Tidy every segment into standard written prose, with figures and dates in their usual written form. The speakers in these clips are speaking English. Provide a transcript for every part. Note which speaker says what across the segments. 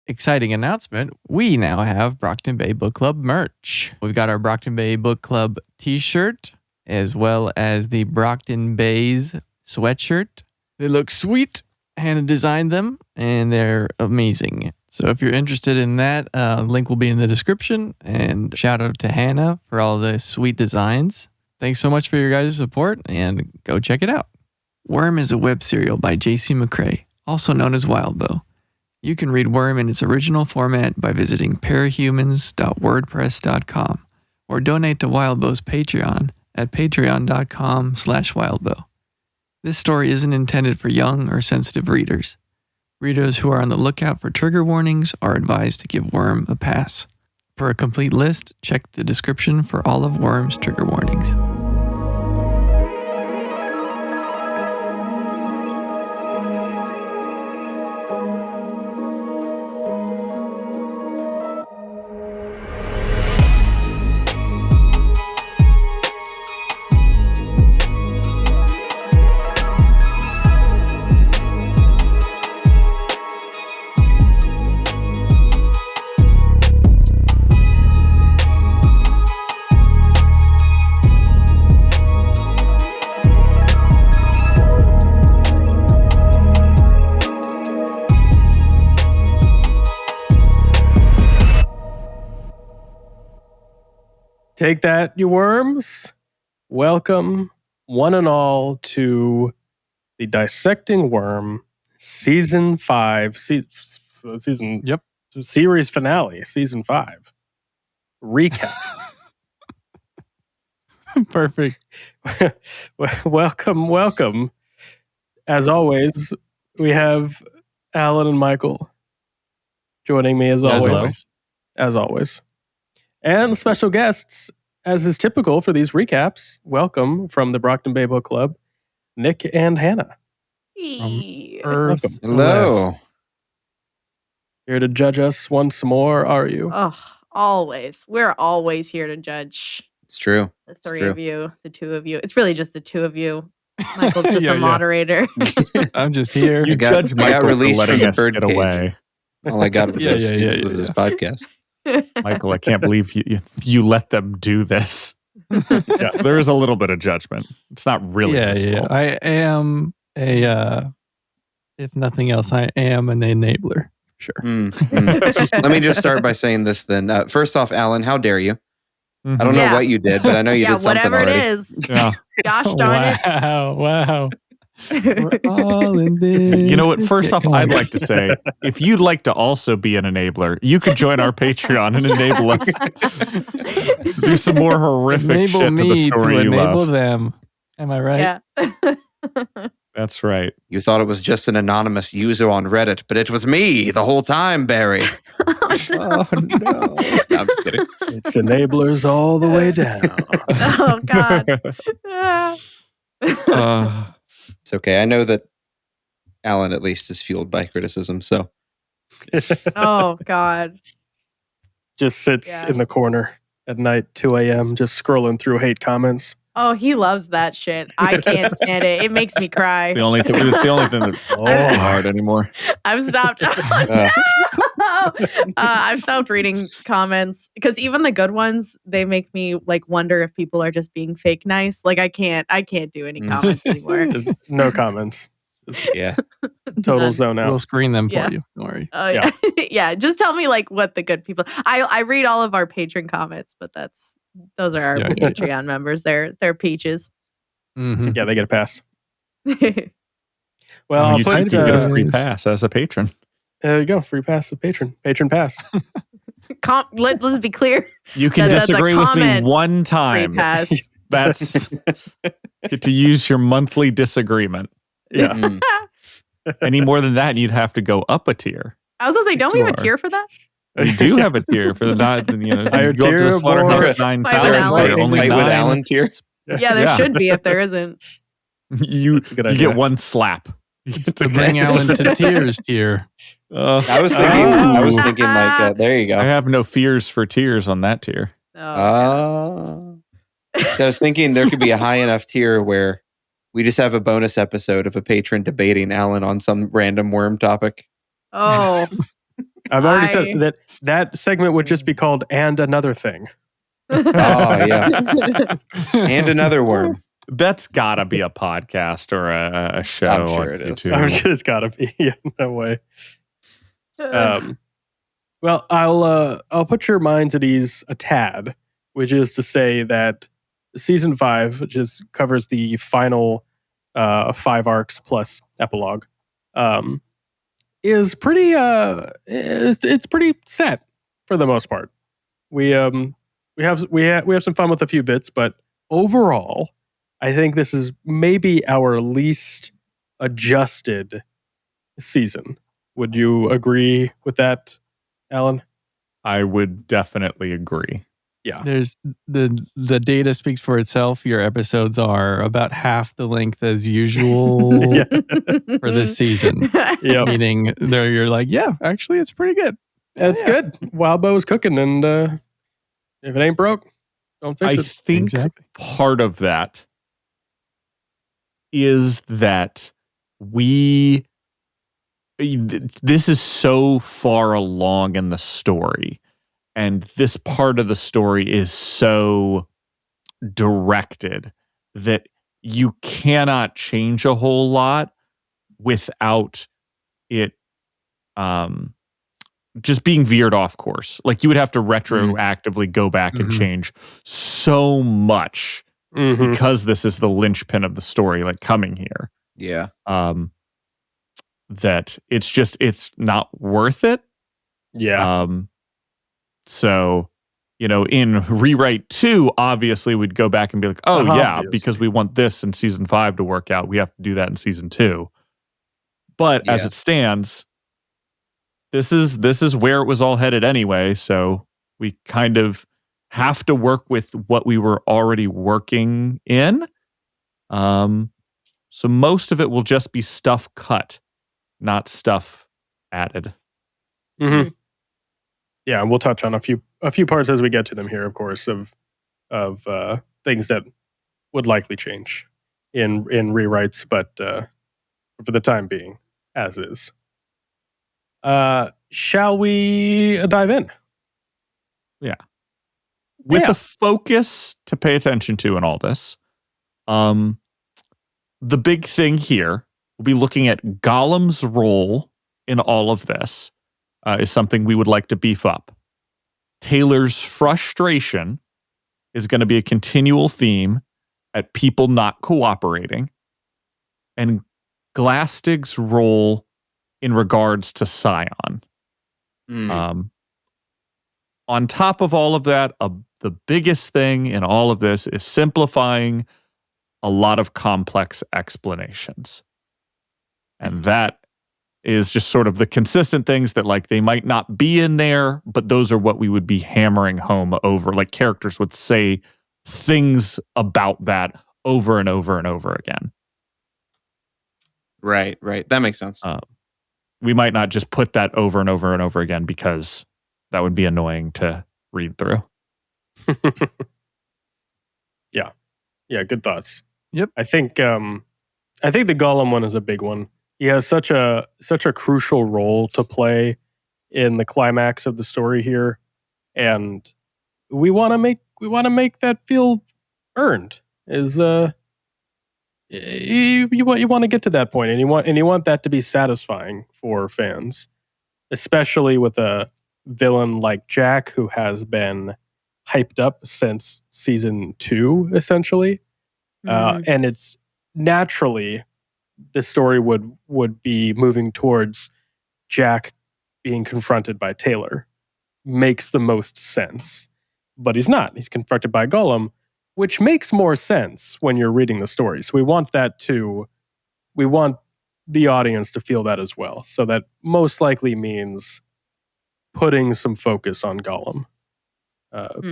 Speaker 1: exciting announcement. We now have Brockton Bay Book Club merch. We've got our Brockton Bay Book Club t-shirt, as well as the Brockton Bay's sweatshirt. They look sweet. Hannah designed them, and they're amazing. So if you're interested in that, link will be in the description. And shout out to Hannah for all the sweet designs. Thanks so much for your guys' support, and go check it out. Worm is a web serial by J.C. McCrae, also known as Wildbow. You can read Worm in its original format by visiting parahumans.wordpress.com or donate to Wildbow's Patreon at patreon.com/wildbow. This story isn't intended for young or sensitive readers. Readers who are on the lookout for trigger warnings are advised to give Worm a pass. For a complete list, check the description for all of Worm's trigger warnings.
Speaker 2: Take that, you worms. Welcome, one and all, to the Dissecting Worm Season 5, Series Finale, Season 5. Recap.
Speaker 1: Perfect.
Speaker 2: Welcome. As always, we have Alan and Michael joining me as always. And special guests, as is typical for these recaps, welcome from the Brockton Bay Book Club, Nick and Hannah.
Speaker 1: Welcome.
Speaker 3: Hello.
Speaker 2: Here to judge us once more, are you?
Speaker 4: Oh, always. We're always here to judge.
Speaker 3: It's true.
Speaker 4: The three of you, the two of you. It's really just the two of you. Michael's just a moderator.
Speaker 1: I'm just here.
Speaker 5: You judge Michael
Speaker 3: released
Speaker 5: for letting
Speaker 3: from the
Speaker 5: us
Speaker 3: bird
Speaker 5: get
Speaker 3: cage.
Speaker 5: away.
Speaker 3: All I got was this podcast.
Speaker 5: Michael, I can't believe you let them do this. Yeah, there is a little bit of judgment. It's not really his fault.
Speaker 1: I am if nothing else, I am an enabler. Sure.
Speaker 3: Let me just start by saying this then. First off, Alan, how dare you?
Speaker 5: Mm-hmm.
Speaker 3: I don't know what you did, but I know you did something
Speaker 4: whatever
Speaker 3: already.
Speaker 4: it is.
Speaker 5: Yeah.
Speaker 4: Gosh darn it.
Speaker 1: Wow. We're all in this.
Speaker 5: You know what? First off, I'd like to say, if you'd like to also be an enabler, you could join our Patreon and enable us. Do some more horrific shit to the story you
Speaker 1: enable
Speaker 5: love.
Speaker 1: them. Am I right?
Speaker 4: Yeah.
Speaker 5: That's right.
Speaker 3: You thought it was just an anonymous user on Reddit, but it was me the whole time, Barry.
Speaker 5: Oh, no.
Speaker 3: No, I'm just kidding.
Speaker 2: It's enablers all the way down.
Speaker 4: Oh, God.
Speaker 3: It's okay. I know that Alan at least is fueled by criticism, so.
Speaker 4: Oh, God.
Speaker 2: Just sits in the corner at night, 2 a.m., just scrolling through hate comments.
Speaker 4: Oh, he loves that shit. I can't stand it. It makes me cry.
Speaker 5: It's the only thing that isn't hard anymore.
Speaker 4: I've stopped. I've stopped reading comments because even the good ones, they make me like wonder if people are just being fake nice. Like I can't do any comments anymore.
Speaker 2: No comments.
Speaker 3: Yeah.
Speaker 2: Total zone out.
Speaker 1: We'll screen them for you. Don't worry.
Speaker 4: Yeah. Just tell me like what the good people. I read all of our patron comments, but those are our Patreon members. They're peaches.
Speaker 1: Mm-hmm.
Speaker 2: Yeah, they get a pass.
Speaker 5: Well, you get a free pass as a patron.
Speaker 2: There you go, free pass to patron pass.
Speaker 4: Let's be clear.
Speaker 5: You can disagree with me one time.
Speaker 4: Free pass.
Speaker 5: That's get to use your monthly disagreement.
Speaker 2: Yeah.
Speaker 5: Any more than that, you'd have to go up a tier.
Speaker 4: I was gonna say, don't we have a tier for that?
Speaker 5: We do have a tier for the
Speaker 2: higher
Speaker 5: go up to the Slaughterhouse 9,000.
Speaker 3: Only fight with Alan tier.
Speaker 4: Yeah, there should be if there isn't.
Speaker 5: You get one slap.
Speaker 1: It's to bring Alan to tears tier.
Speaker 3: I was thinking like there you go.
Speaker 5: I have no fears for tears on that tier.
Speaker 3: So I was thinking there could be a high enough tier where we just have a bonus episode of a patron debating Alan on some random worm topic.
Speaker 4: Oh,
Speaker 2: I've already said that segment would just be called "And Another Thing."
Speaker 3: Oh yeah, and another worm.
Speaker 5: That's gotta be a podcast or a show.
Speaker 3: I'm sure
Speaker 5: on
Speaker 3: it is.
Speaker 5: YouTube.
Speaker 2: I'm sure it's got to be. Yeah, no way. Well, I'll put your minds at ease a tad, which is to say that season 5, which covers the final 5 arcs plus epilogue, is pretty it's pretty set for the most part. We have some fun with a few bits, but overall, I think this is maybe our least adjusted season. Would you agree with that, Alan?
Speaker 5: I would definitely agree.
Speaker 2: Yeah.
Speaker 1: There's the data speaks for itself. Your episodes are about half the length as usual
Speaker 2: Yeah.
Speaker 1: for this season.
Speaker 2: Yep.
Speaker 1: Meaning there you're like, yeah, actually it's pretty good.
Speaker 2: That's
Speaker 1: Yeah.
Speaker 2: good. Wild Bo's cooking, and if it ain't broke, don't fix
Speaker 5: I
Speaker 2: it.
Speaker 5: think
Speaker 1: Exactly.
Speaker 5: part of that is that this is so far along in the story, and this part of the story is so directed that you cannot change a whole lot without it just being veered off course. Like you would have to retroactively go back and
Speaker 1: Mhm.
Speaker 5: change so much
Speaker 2: Mhm.
Speaker 5: because this is the linchpin of the story, like coming here.
Speaker 3: Yeah.
Speaker 5: That it's not worth it.
Speaker 2: Yeah.
Speaker 5: So, in rewrite 2, obviously we'd go back and be like, oh yeah,
Speaker 2: Obviously.
Speaker 5: because we want this in season 5 to work out, we have to do that in season 2. But as
Speaker 3: Yeah.
Speaker 5: it stands, this is where it was all headed anyway, so we kind of have to work with what we were already working in. So most of it will just be stuff cut, not stuff added.
Speaker 2: Mm-hmm. Yeah, and we'll touch on a few parts as we get to them here, of course, of things that would likely change in rewrites, but for the time being, as is. Shall we dive in?
Speaker 5: With
Speaker 1: Yeah.
Speaker 5: a focus to pay attention to in all this, the big thing here will be looking at Gollum's role in all of this is something we would like to beef up. Taylor's frustration is going to be a continual theme at people not cooperating, and Glastig's role in regards to Scion. On top of all of that, the biggest thing in all of this is simplifying a lot of complex explanations. And that is just sort of the consistent things that like they might not be in there, but those are what we would be hammering home over. Like characters would say things about that over and over and over again.
Speaker 3: Right. That makes sense.
Speaker 5: We might not just put that over and over and over again because that would be annoying to read through.
Speaker 2: Yeah, good thoughts.
Speaker 1: Yep.
Speaker 2: I think the Gollum one is a big one. He has such a crucial role to play in the climax of the story here, and we want to make that feel earned. Is you want to get to that point, and you want that to be satisfying for fans, especially with a villain like Jack, who has been hyped up since season 2, essentially. And it's naturally the story would be moving towards Jack being confronted by Taylor. Makes the most sense. But he's not. He's confronted by Gollum, which makes more sense when you're reading the story. So we want the audience to feel that as well. So that most likely means putting some focus on Gollum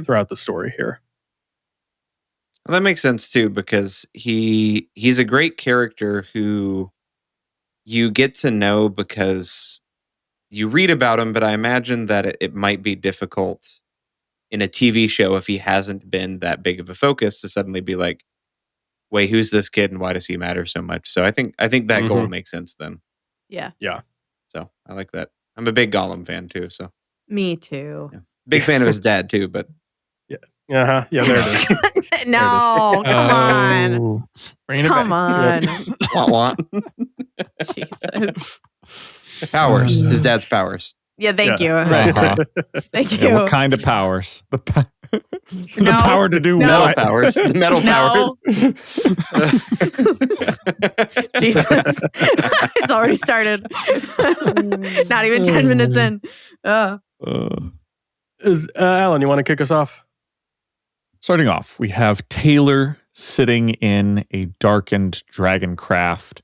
Speaker 2: throughout the story here.
Speaker 3: Well, that makes sense too, because he's a great character who you get to know because you read about him, but I imagine that it might be difficult in a TV show if he hasn't been that big of a focus to suddenly be like, wait, who's this kid and why does he matter so much? So I think that goal makes sense then.
Speaker 4: Yeah.
Speaker 2: Yeah.
Speaker 3: So I like that I'm a big Gollum fan too, so
Speaker 4: Me too.
Speaker 3: yeah. Big fan of his dad too, but
Speaker 2: Yeah, there it is.
Speaker 4: No, come on.
Speaker 1: Oh, bring it
Speaker 4: Come
Speaker 1: back.
Speaker 4: on.
Speaker 3: wah, wah.
Speaker 4: Jesus.
Speaker 3: Powers. His dad's powers.
Speaker 4: Yeah, thank you.
Speaker 5: Uh-huh.
Speaker 4: Thank you.
Speaker 5: Yeah, what kind of powers? The
Speaker 4: No,
Speaker 5: power to do
Speaker 4: no.
Speaker 3: Metal
Speaker 5: what?
Speaker 3: powers. The metal
Speaker 4: No.
Speaker 3: powers.
Speaker 4: Jesus. It's already started. Not even 10 minutes in.
Speaker 2: Alan, you want to kick us off?
Speaker 5: Starting off, we have Taylor sitting in a darkened dragon craft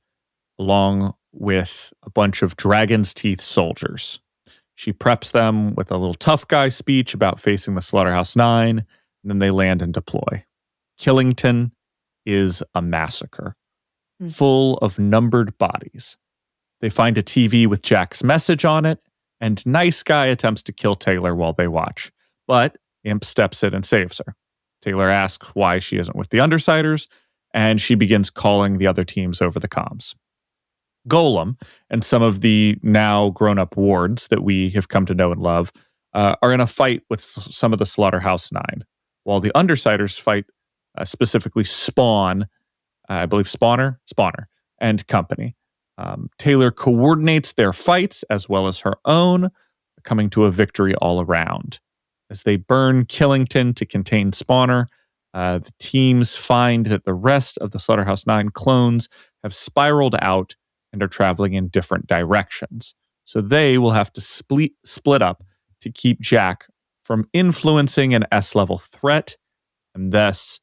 Speaker 5: along with a bunch of dragon's teeth soldiers. She preps them with a little tough guy speech about facing the Slaughterhouse Nine, and then they land and deploy. Killington is a massacre, full of numbered bodies. They find a TV with Jack's message on it, and Nice Guy attempts to kill Taylor while they watch, but Imp steps in and saves her. Taylor asks why she isn't with the Undersiders, and she begins calling the other teams over the comms. Golem and some of the now grown-up wards that we have come to know and love are in a fight with some of the Slaughterhouse Nine, while the Undersiders fight specifically Spawn, I believe Spawner, and company. Taylor coordinates their fights as well as her own, coming to a victory all around. As they burn Killington to contain Spawner, the teams find that the rest of the Slaughterhouse Nine clones have spiraled out and are traveling in different directions. So they will have to split up to keep Jack from influencing an S-level threat, and thus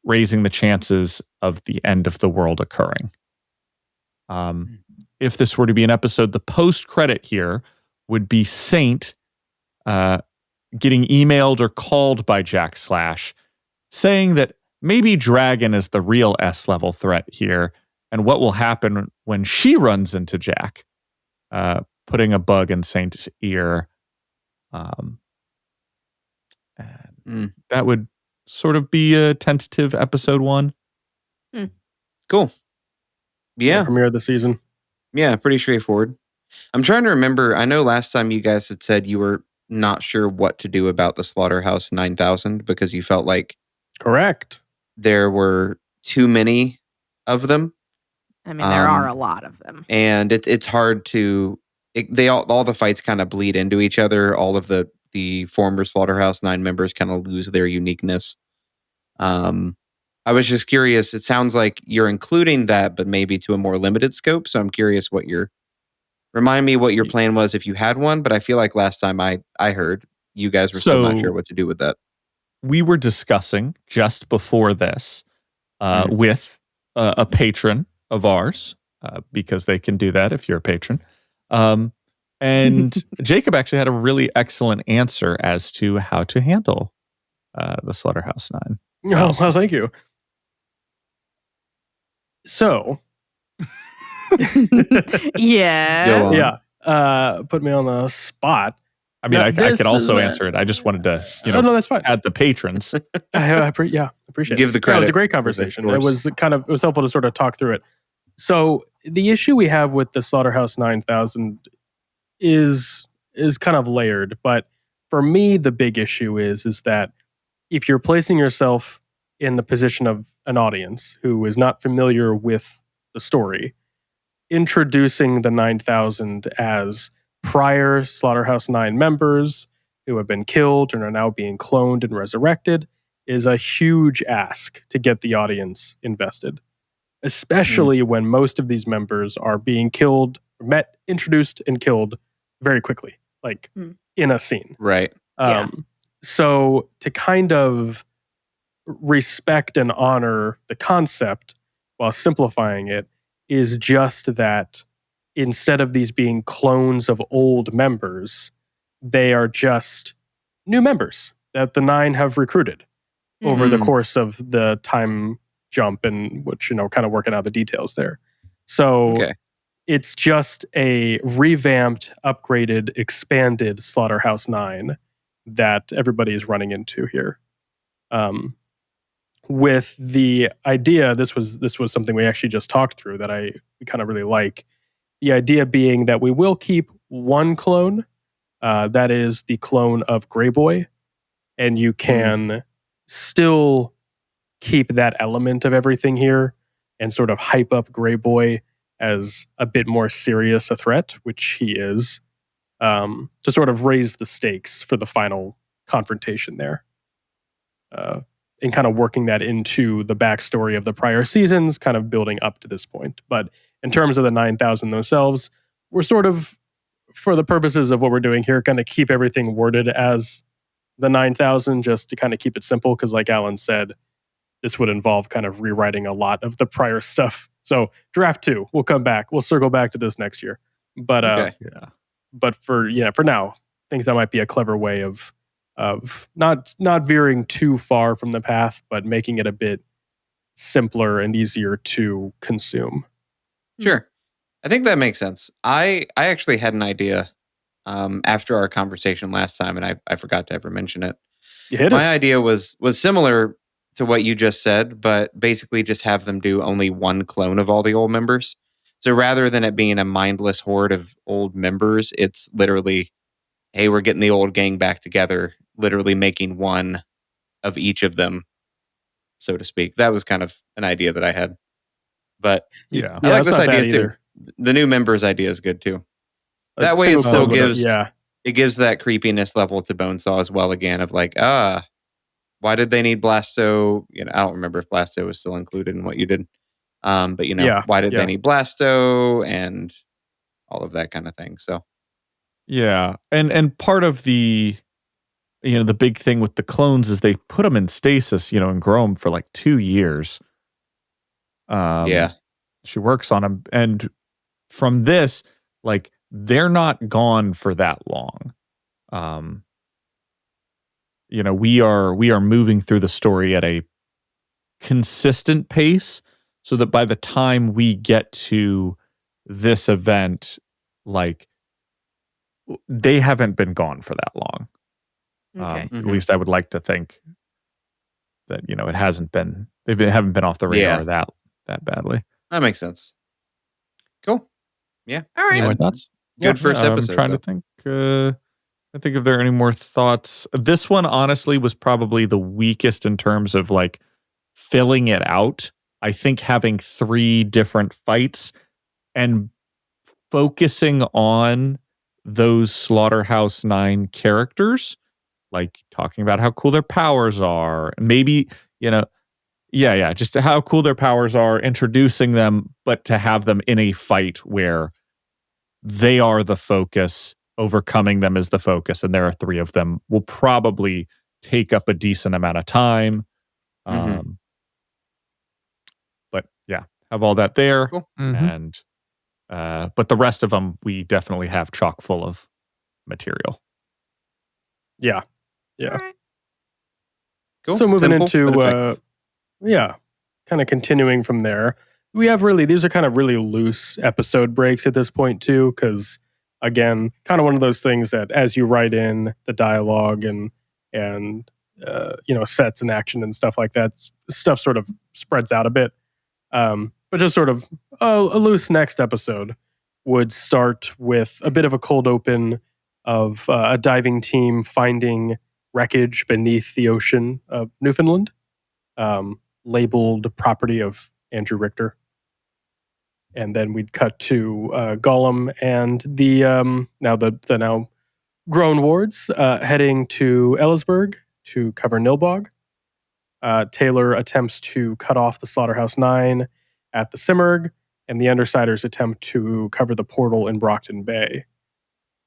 Speaker 5: raising the chances of the end of the world occurring. If this were to be an episode, the post-credit here would be Saint getting emailed or called by Jack Slash, saying that maybe Dragon is the real S-level threat here, and what will happen when she runs into Jack, putting a bug in Saint's ear. That would sort of be a tentative episode 1.
Speaker 3: Cool. Yeah.
Speaker 2: Premiere of the season.
Speaker 3: Yeah, pretty straightforward. I'm trying to remember. I know last time you guys had said you were not sure what to do about the Slaughterhouse 9000 because you felt like
Speaker 2: Correct.
Speaker 3: there were too many of them.
Speaker 4: I mean, there are a lot of them.
Speaker 3: And it's hard to... all the fights kind of bleed into each other. All of the former Slaughterhouse 9 members kind of lose their uniqueness. I was just curious. It sounds like you're including that, but maybe to a more limited scope. So I'm curious remind me what your plan was if you had one. But I feel like last time I heard you guys were still not sure what to do with that.
Speaker 5: We were discussing just before this with a patron of ours, because they can do that if you're a patron. And Jacob actually had a really excellent answer as to how to handle the Slaughterhouse 9.
Speaker 2: Oh, well, thank you. So,
Speaker 4: Yeah.
Speaker 2: put me on the spot.
Speaker 5: I mean,
Speaker 2: Now,
Speaker 5: I
Speaker 2: this
Speaker 5: can also
Speaker 2: is,
Speaker 5: answer it. I just wanted to,
Speaker 2: no, that's fine.
Speaker 5: add the patrons.
Speaker 2: I appreciate it.
Speaker 3: Give the credit.
Speaker 2: It was a great conversation.
Speaker 3: Of
Speaker 2: It was helpful to sort of talk through it. So the issue we have with the Slaughterhouse 9000 is kind of layered, but for me, the big issue is that if you're placing yourself in the position of an audience who is not familiar with the story, introducing the 9000 as prior Slaughterhouse 9 members who have been killed and are now being cloned and resurrected is a huge ask to get the audience invested, especially when most of these members are being introduced and killed very quickly, like in a scene.
Speaker 3: Right.
Speaker 2: So to kind of respect and honor the concept while simplifying it is just that instead of these being clones of old members, they are just new members that the 9 have recruited over the course of the time jump and which, kind of working out the details there. So it's just a revamped, upgraded, expanded Slaughterhouse 9 that everybody is running into here. With the idea, this was something we actually just talked through that we kind of really like. The idea being that we will keep one clone. That is the clone of Grey Boy. And you can still keep that element of everything here and sort of hype up Grey Boy as a bit more serious a threat, which he is, to sort of raise the stakes for the final confrontation there. And kind of working that into the backstory of the prior seasons, kind of building up to this point. But in terms of the 9,000 themselves, we're sort of, for the purposes of what we're doing here, going to keep everything worded as the 9,000 just to kind of keep it simple. Because like Alan said, this would involve kind of rewriting a lot of the prior stuff. So draft 2, we'll come back. We'll circle back to this next year. But but for now, I think that might be a clever way of not veering too far from the path, but making it a bit simpler and easier to consume.
Speaker 3: Sure. I think that makes sense. I actually had an idea after our conversation last time, and I forgot to ever mention it. My idea was similar to what you just said, but basically just have them do only one clone of all the old members. So rather than it being a mindless horde of old members, it's literally, hey, we're getting the old gang back together, literally making one of each of them, so to speak. That was kind of an idea that I had. But
Speaker 5: Yeah.
Speaker 3: I like this idea too.
Speaker 2: Either.
Speaker 3: The new members idea is good too. That way it still gives it gives that creepiness level to Bonesaw as well again of like, why did they need Blasto? I don't remember if Blasto was still included in what you did. But why did they need Blasto and all of that kind of thing. So
Speaker 5: yeah. And part of the the big thing with the clones is they put them in stasis, and grow them for like 2 years. She works on them, and from this, like, they're not gone for that long. We are moving through the story at a consistent pace so that by the time we get to this event, like, they haven't been gone for that long.
Speaker 4: Okay.
Speaker 5: At least I would like to think that, it hasn't been, haven't been off the radar that badly.
Speaker 3: That makes sense. Cool. Yeah.
Speaker 4: All right.
Speaker 1: Any more thoughts?
Speaker 3: Good first episode.
Speaker 5: I'm trying to think. I think if there are any more thoughts. This one honestly was probably the weakest in terms of like filling it out. I think having 3 different fights and focusing on those Slaughterhouse 9 characters, like talking about how cool their powers are, maybe, just how cool their powers are, introducing them, but to have them in a fight where they are the focus, overcoming them is the focus, and there are 3 of them, will probably take up a decent amount of time. But yeah, have all that there.
Speaker 3: Cool.
Speaker 5: And but the rest of them, we definitely have chock full of material.
Speaker 2: Yeah.
Speaker 4: All right.
Speaker 3: Cool.
Speaker 2: So moving
Speaker 3: Simple,
Speaker 2: into
Speaker 3: but effective.
Speaker 2: kind of continuing from there. We have these are kind of really loose episode breaks at this point too, because again, kind of one of those things that as you write in the dialogue and sets and action and stuff like that, stuff sort of spreads out a bit. But just sort of a loose next episode would start with a bit of a cold open of a diving team finding wreckage beneath the ocean of Newfoundland, labeled property of Andrew Richter. And then we'd cut to Gollum and the now grown wards heading to Ellisburg to cover Nilbog. Taylor attempts to cut off the Slaughterhouse 9 at the Simurgh, and the Undersiders attempt to cover the portal in Brockton Bay.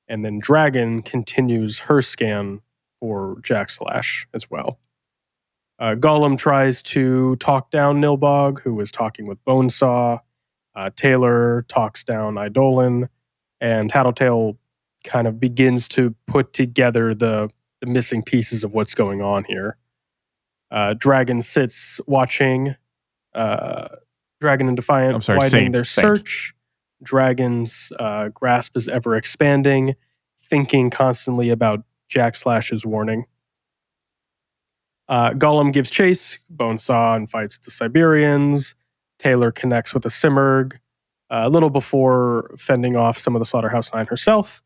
Speaker 2: And then Dragon continues her scan for Jack Slash as well. Gollum tries to talk down Nilbog, who is talking with Bonesaw. Taylor talks down Eidolon, and Tattletale kind of begins to put together the missing pieces of what's going on here. Dragon sits watching Dragon and Defiant widening their search. Dragon's grasp is ever expanding, thinking constantly about Jack Slash's warning. Gollum gives chase, Bonesaw, and fights the Siberians. Taylor connects with the Simurgh a little before fending off some of the Slaughterhouse 9 herself,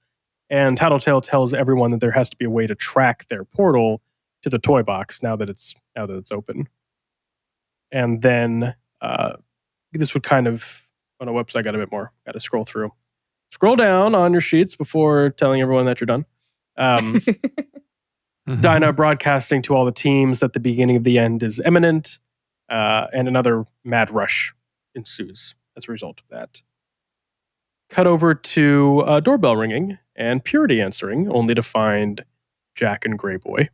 Speaker 2: And Tattletale tells everyone that there has to be a way to track their portal to the toy box now that it's open. And then this would kind of, oh no, whoops, I got a bit more. Got to scroll through. Scroll down on your sheets before telling everyone that you're done. Dinah broadcasting to all the teams that the beginning of the end is imminent, and another mad rush ensues as a result of that. Cut over to a doorbell ringing and Purity answering, only to find Jack and Grey Boy.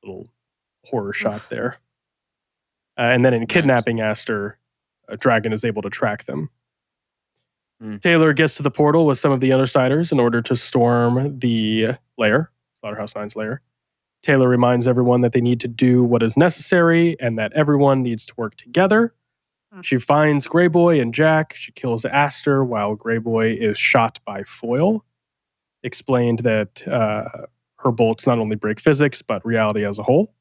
Speaker 2: Little horror shot there. And then in kidnapping Aster, Dragon is able to track them. Taylor gets to the portal with some of the Undersiders in order to storm the lair, Slaughterhouse 9's lair. Taylor reminds everyone that they need to do what is necessary and that everyone needs to work together. She finds Grey Boy and Jack. She kills Aster while Grey Boy is shot by Foil. Explained that her bolts not only break physics, but reality as a whole.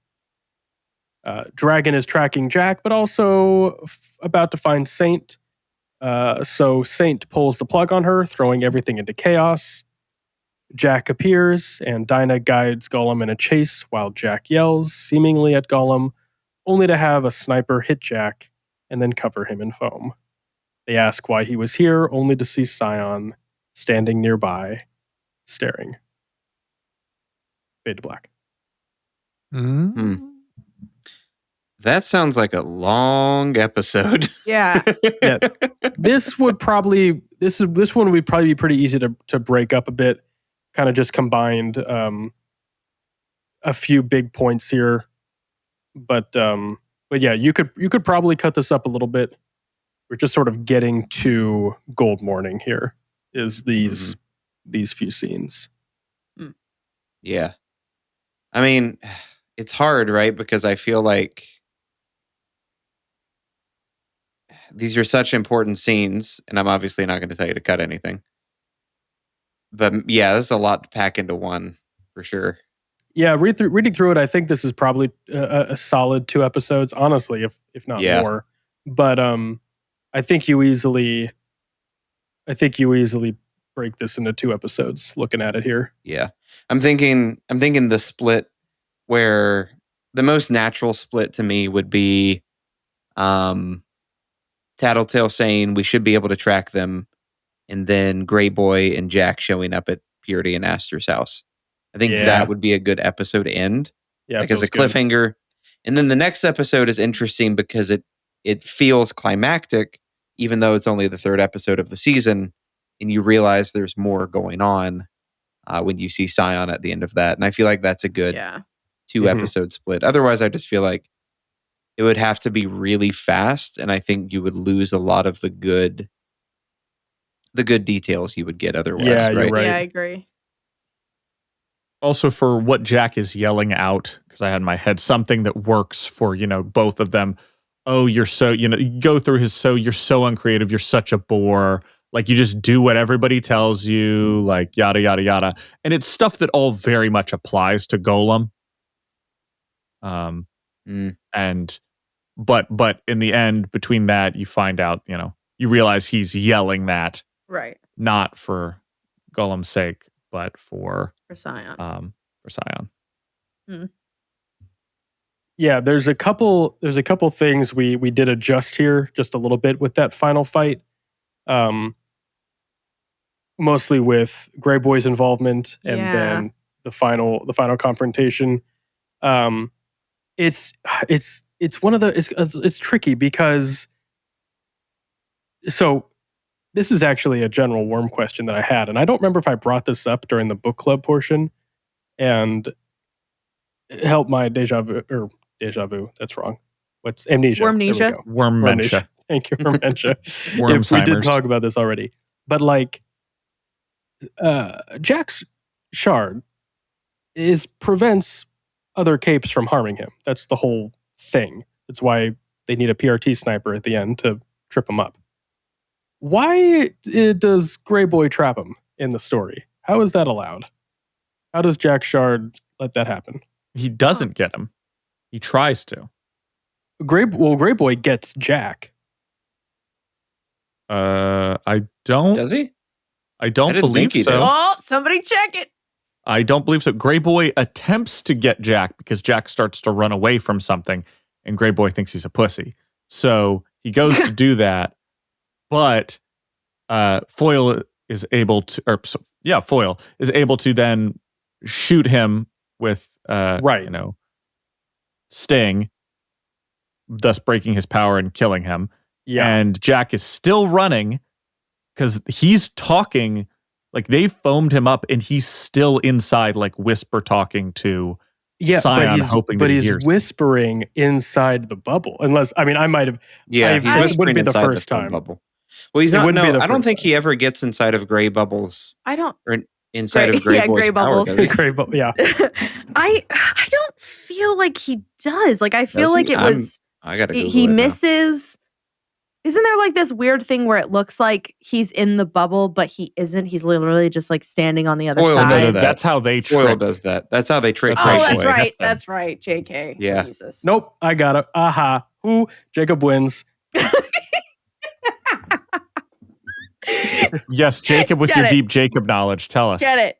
Speaker 2: Dragon is tracking Jack, but also about to find Saint. So Saint pulls the plug on her, throwing everything into chaos. Jack appears, and Dinah guides Gollum in a chase while Jack yells, seemingly at Gollum, only to have a sniper hit Jack and then cover him in foam. They ask why he was here, only to see Scion standing nearby, staring. Fade to black.
Speaker 3: That sounds like a long episode.
Speaker 4: Yeah.
Speaker 2: Yeah. This one would probably be pretty easy to break up a bit. Kind of just combined a few big points here. But yeah, you could probably cut this up a little bit. We're just sort of getting to Gold Morning here. Is these few scenes.
Speaker 3: Yeah. I mean, it's hard, right? Because I feel like these are such important scenes, and I'm obviously not going to tell you to cut anything. But yeah, there's a lot to pack into one, for sure.
Speaker 2: Yeah, reading through it, I think this is probably a solid 2 episodes, honestly, if not more. But I think you easily break this into 2 episodes. Looking at it here,
Speaker 3: yeah, I'm thinking the split where the most natural split to me would be, Tattletale saying we should be able to track them, and then Grey Boy and Jack showing up at Purity and Aster's house. I think that would be a good episode end, like as a cliffhanger. And then the next episode is interesting because it feels climactic, even though it's only the 3rd episode of the season, and you realize there's more going on when you see Scion at the end of that. And I feel like that's a good 2 episode split. Otherwise, I just feel like it would have to be really fast, and I think you would lose a lot of the good details you would get otherwise.
Speaker 2: Yeah,
Speaker 3: right?
Speaker 2: You're right.
Speaker 4: Yeah, I agree.
Speaker 5: Also, for what Jack is yelling out, because I had in my head something that works for, both of them. Oh, you're so, you go through his, you're so uncreative. You're such a bore. Like, you just do what everybody tells you, like, yada, yada, yada. And it's stuff that all very much applies to Golem. But in the end, between that, you find out, you realize he's yelling that.
Speaker 4: Right.
Speaker 5: Not for Golem's sake, but for
Speaker 4: Scion.
Speaker 5: For Scion.
Speaker 2: Yeah, there's a couple things we did adjust here just a little bit with that final fight. Mostly with Grey Boy's involvement and then the final confrontation. It's one of the it's tricky because this is actually a general Worm question that I had, and I don't remember if I brought this up during the book club portion, and it helped my deja vu. That's wrong. What's amnesia?
Speaker 4: Wormnesia.
Speaker 5: Wormmentia.
Speaker 2: Thank you, Wormmentia.
Speaker 5: If
Speaker 2: we did talk about this already, but like, Jack's shard prevents other capes from harming him. That's the whole thing. That's why they need a PRT sniper at the end to trip him up. Why does Grey Boy trap him in the story? How is that allowed? How does Jack Shard let that happen?
Speaker 5: He doesn't get him. He tries to.
Speaker 2: Grey Boy gets Jack.
Speaker 5: I don't.
Speaker 3: Does he?
Speaker 5: I don't
Speaker 3: didn't think
Speaker 5: believe
Speaker 3: he
Speaker 5: so.
Speaker 3: did.
Speaker 4: Oh, somebody check it.
Speaker 5: I don't believe so. Grey Boy attempts to get Jack because Jack starts to run away from something, and Grey Boy thinks he's a pussy. So he goes to do that, but Foil is able to, Foil is able to then shoot him with,
Speaker 2: Right.
Speaker 5: Sting, thus breaking his power and killing him.
Speaker 2: Yeah.
Speaker 5: And Jack is still running because he's talking, like they foamed him up, and he's still inside, like whisper talking to Scion, hoping that he
Speaker 2: he's
Speaker 5: hears him.
Speaker 2: whispering inside the bubble. Unless, I mean, I might have.
Speaker 3: Yeah, he's
Speaker 2: this
Speaker 3: whispering
Speaker 2: wouldn't be the
Speaker 3: inside
Speaker 2: first
Speaker 3: foam
Speaker 2: time.
Speaker 3: bubble. Well, he's
Speaker 2: It
Speaker 3: not.
Speaker 2: wouldn't be
Speaker 3: No,
Speaker 2: the
Speaker 3: I don't
Speaker 2: first
Speaker 3: think
Speaker 2: time.
Speaker 3: he ever gets inside of Gray Bubbles
Speaker 4: I don't.
Speaker 3: or inside of Gray
Speaker 4: Yeah,
Speaker 3: Boy's
Speaker 4: Gray
Speaker 3: power,
Speaker 4: Bubbles.
Speaker 3: does he?
Speaker 2: Gray bubble. Yeah.
Speaker 4: I don't feel like he does. Like I feel
Speaker 3: Does
Speaker 4: like
Speaker 3: he?
Speaker 4: it was.
Speaker 3: I gotta Google
Speaker 4: He
Speaker 3: it now.
Speaker 4: misses. Isn't there like this weird thing where it looks like he's in the bubble, but he isn't? He's literally just like standing on the other
Speaker 3: Foil
Speaker 4: side.
Speaker 3: does that.
Speaker 5: That's how they
Speaker 3: Foil
Speaker 5: trick.
Speaker 3: does that. That's how they trick
Speaker 5: That's
Speaker 4: Oh,
Speaker 5: how
Speaker 3: Gray
Speaker 4: that's
Speaker 3: Boy.
Speaker 4: right.
Speaker 5: Get them.
Speaker 4: That's right. JK.
Speaker 3: Yeah.
Speaker 4: Jesus.
Speaker 2: Nope. I got it. Aha. Who? Jacob wins.
Speaker 5: Yes, Jacob, with
Speaker 4: Get
Speaker 5: your
Speaker 4: it.
Speaker 5: deep Jacob knowledge, tell us.
Speaker 4: Get it.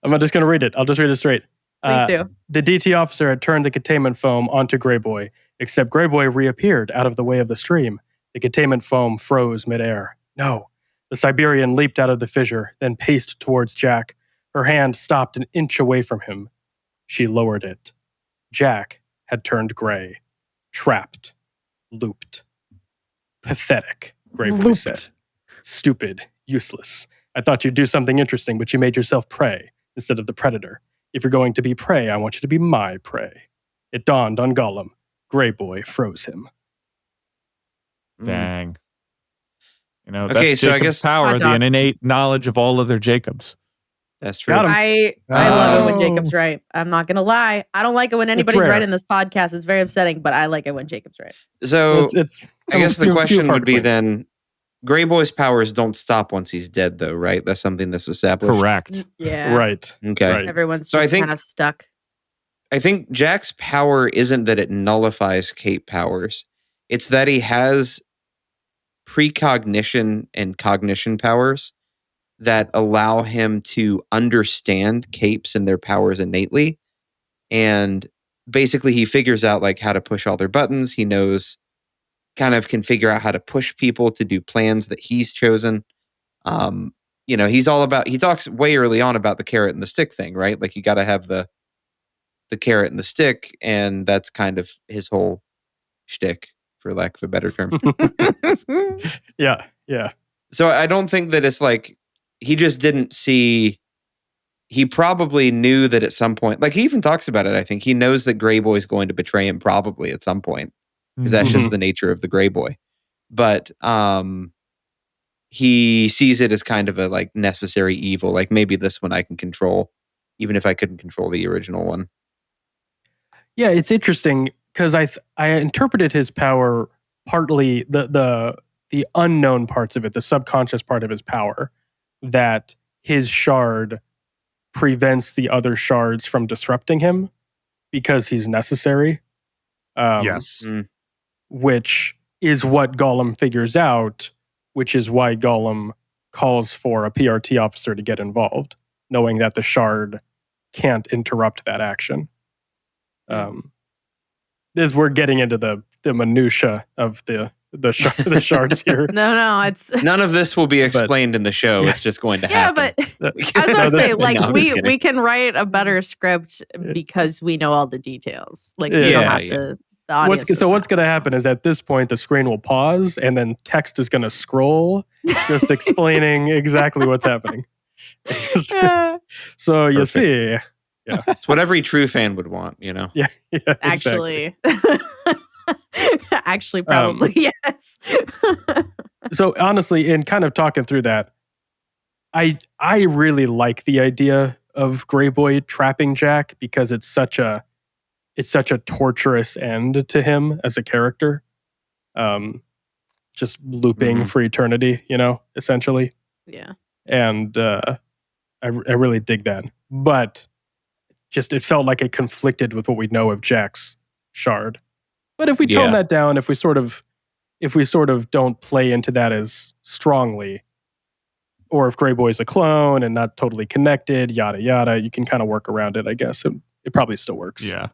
Speaker 2: I'm just going to read it. I'll just read it straight.
Speaker 4: Please do.
Speaker 2: The DT officer had turned the containment foam onto Grey Boy, except Grey Boy reappeared out of the way of the stream. The containment foam froze midair. No. The Siberian leaped out of the fissure, then paced towards Jack. Her hand stopped an inch away from him. She lowered it. Jack had turned gray. Trapped. Looped. Pathetic, Grey Boy said. Stupid. Useless. I thought you'd do something interesting, but you made yourself prey instead of the predator. If you're going to be prey, I want you to be my prey. It dawned on Gollum. Grey Boy froze him.
Speaker 5: Dang.
Speaker 3: Okay,
Speaker 5: that's
Speaker 3: so I
Speaker 5: Jacob's
Speaker 3: guess-
Speaker 5: power,
Speaker 4: Hot
Speaker 5: the
Speaker 4: dog.
Speaker 5: innate knowledge of all other Jacobs.
Speaker 3: That's true.
Speaker 2: Got him.
Speaker 4: I love it when
Speaker 5: Oh.
Speaker 4: Jacob's right. I'm not gonna lie. I don't like it when anybody's
Speaker 2: rare.
Speaker 4: right in this podcast. It's very upsetting, but I like it when Jacob's right.
Speaker 3: So
Speaker 2: It's
Speaker 3: I guess the
Speaker 2: few
Speaker 3: question
Speaker 2: hard
Speaker 3: would be
Speaker 2: points.
Speaker 3: then, Gray Boy's powers don't stop once he's dead, though, right? That's something that's established.
Speaker 5: Correct.
Speaker 4: Yeah.
Speaker 2: Right.
Speaker 3: Okay.
Speaker 2: Right.
Speaker 4: Everyone's
Speaker 3: So I
Speaker 4: just
Speaker 3: think-
Speaker 4: kind of stuck.
Speaker 3: I think Jack's power isn't that it nullifies Cape powers. It's that he has precognition and cognition powers that allow him to understand capes and their powers innately. And basically he figures out like how to push all their buttons. He knows, kind of can figure out how to push people to do plans that he's chosen. He's all about, he talks way early on about the carrot and the stick thing, right? Like you got to have the carrot and the stick, and that's kind of his whole shtick, for lack of a better term.
Speaker 2: Yeah. Yeah.
Speaker 3: So I don't think that it's like he just didn't see. He probably knew that at some point, like he even talks about it. I think he knows that Gray Boy's going to betray him probably at some point, because that's just the nature of the Gray Boy. But he sees it as kind of a like necessary evil. Like maybe this one I can control, even if I couldn't control the original one.
Speaker 2: Yeah, it's interesting because I interpreted his power partly the unknown parts of it, the subconscious part of his power, that his shard prevents the other shards from disrupting him because he's necessary.
Speaker 5: Yes.
Speaker 2: Which is what Gollum figures out, which is why Gollum calls for a PRT officer to get involved, knowing that the shard can't interrupt that action. As we're getting into the minutia of the shards here.
Speaker 4: No, it's
Speaker 3: None of this will be explained in the show. It's just going to
Speaker 4: yeah,
Speaker 3: happen.
Speaker 4: but I was gonna say, like,
Speaker 3: No, I'm just
Speaker 4: we
Speaker 3: kidding.
Speaker 4: can write a better script because we know all the details. Like we don't
Speaker 2: Yeah,
Speaker 4: have to. The audience
Speaker 2: What's
Speaker 4: doesn't.
Speaker 2: going to happen is at this point the screen will pause and then text is going to scroll, just explaining exactly what's happening. So you see,
Speaker 3: It's what every true fan would want, you know?
Speaker 2: yeah, exactly.
Speaker 4: Actually, probably yes.
Speaker 2: So honestly, in kind of talking through that, I really like the idea of Grey Boy trapping Jack because it's such a torturous end to him as a character. Just looping for eternity, essentially.
Speaker 4: Yeah.
Speaker 2: And I really dig that. But just it felt like it conflicted with what we know of Jack's shard. But if we tone that down, if we sort of don't play into that as strongly, or if Grey Boy's a clone and not totally connected, yada yada. You can kind of work around it, I guess. It probably still works.
Speaker 5: Yeah.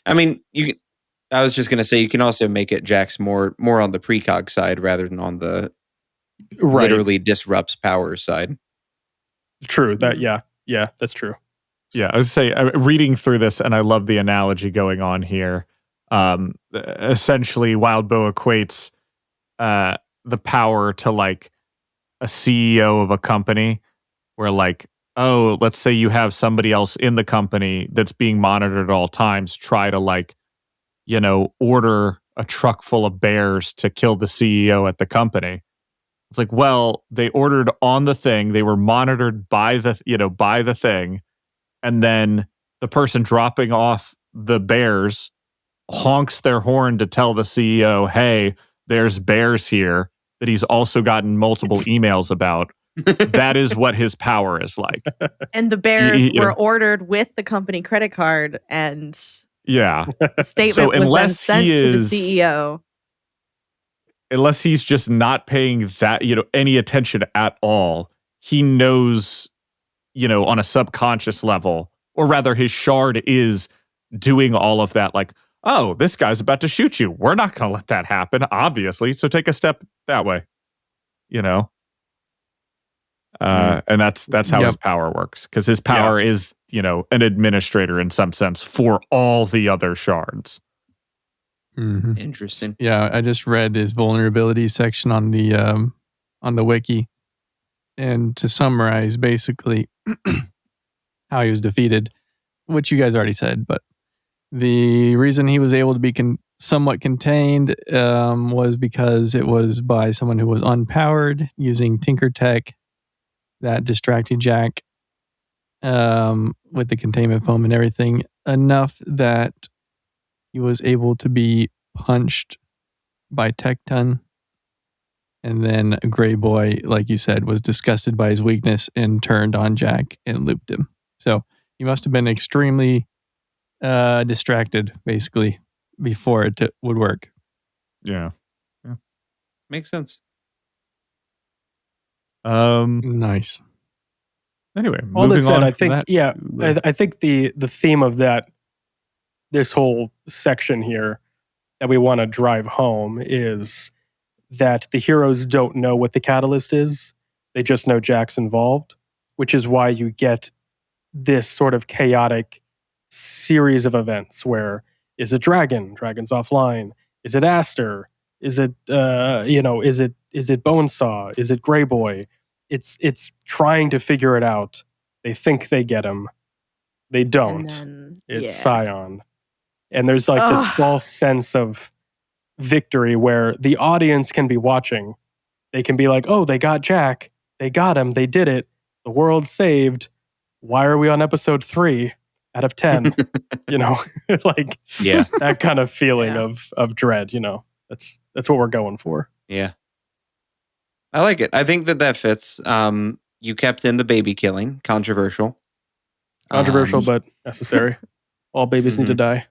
Speaker 3: I mean, I was just gonna say you can also make it Jax more on the precog side rather than on the
Speaker 2: Right.
Speaker 3: literally disrupts power side.
Speaker 2: True. That yeah, that's true.
Speaker 5: Yeah, I was say reading through this, and I love the analogy going on here. Essentially, Wildbow equates the power to like a CEO of a company, where like, oh, let's say you have somebody else in the company that's being monitored at all times, try to like, order a truck full of bears to kill the CEO at the company. It's like, well, they ordered on the thing, they were monitored by the thing, and then the person dropping off the bears honks their horn to tell the CEO, hey, there's bears here that he's also gotten multiple emails about. That is what his power is like.
Speaker 4: And the bears were ordered with the company credit card, and
Speaker 5: Yeah.
Speaker 4: the statement was then sent to the CEO.
Speaker 5: Unless he's just not paying that, any attention at all, he knows, on a subconscious level, or rather his shard is doing all of that. Like, oh, this guy's about to shoot you. We're not going to let that happen, obviously. So take a step that way, and that's how his power works. Because his power is, an administrator in some sense for all the other shards.
Speaker 1: Mm-hmm.
Speaker 3: Interesting.
Speaker 1: Yeah, I just read his vulnerability section on the wiki, and to summarize, basically how he was defeated, which you guys already said, but the reason he was able to be somewhat contained was because it was by someone who was unpowered using Tinker Tech that distracted Jack with the containment foam and everything enough that he was able to be punched by Tecton. And then Grey Boy, like you said, was disgusted by his weakness and turned on Jack and looped him. So he must have been extremely distracted, basically, before it would work.
Speaker 5: Yeah.
Speaker 3: Makes sense.
Speaker 1: Nice.
Speaker 5: Anyway,
Speaker 2: All that
Speaker 5: moving
Speaker 2: said,
Speaker 5: on
Speaker 2: I
Speaker 5: from
Speaker 2: think
Speaker 5: that,
Speaker 2: I think the theme of this whole section here that we want to drive home is that the heroes don't know what the catalyst is. They just know Jack's involved, which is why you get this sort of chaotic series of events where is it Dragon's offline? Is it Aster? Is it is it Bonesaw? Is it Grey Boy? It's trying to figure it out. They think they get him. They don't.
Speaker 4: Then,
Speaker 2: it's Scion. And there's like this false sense of victory where the audience can be watching. They can be like, oh, they got Jack. They got him. They did it. The world's saved. Why are we on episode 3 out of 10? Like that kind of feeling of dread, That's what we're going for.
Speaker 3: Yeah. I like it. I think that fits. You kept in the baby killing. Controversial.
Speaker 2: Controversial, but necessary. All babies need to die.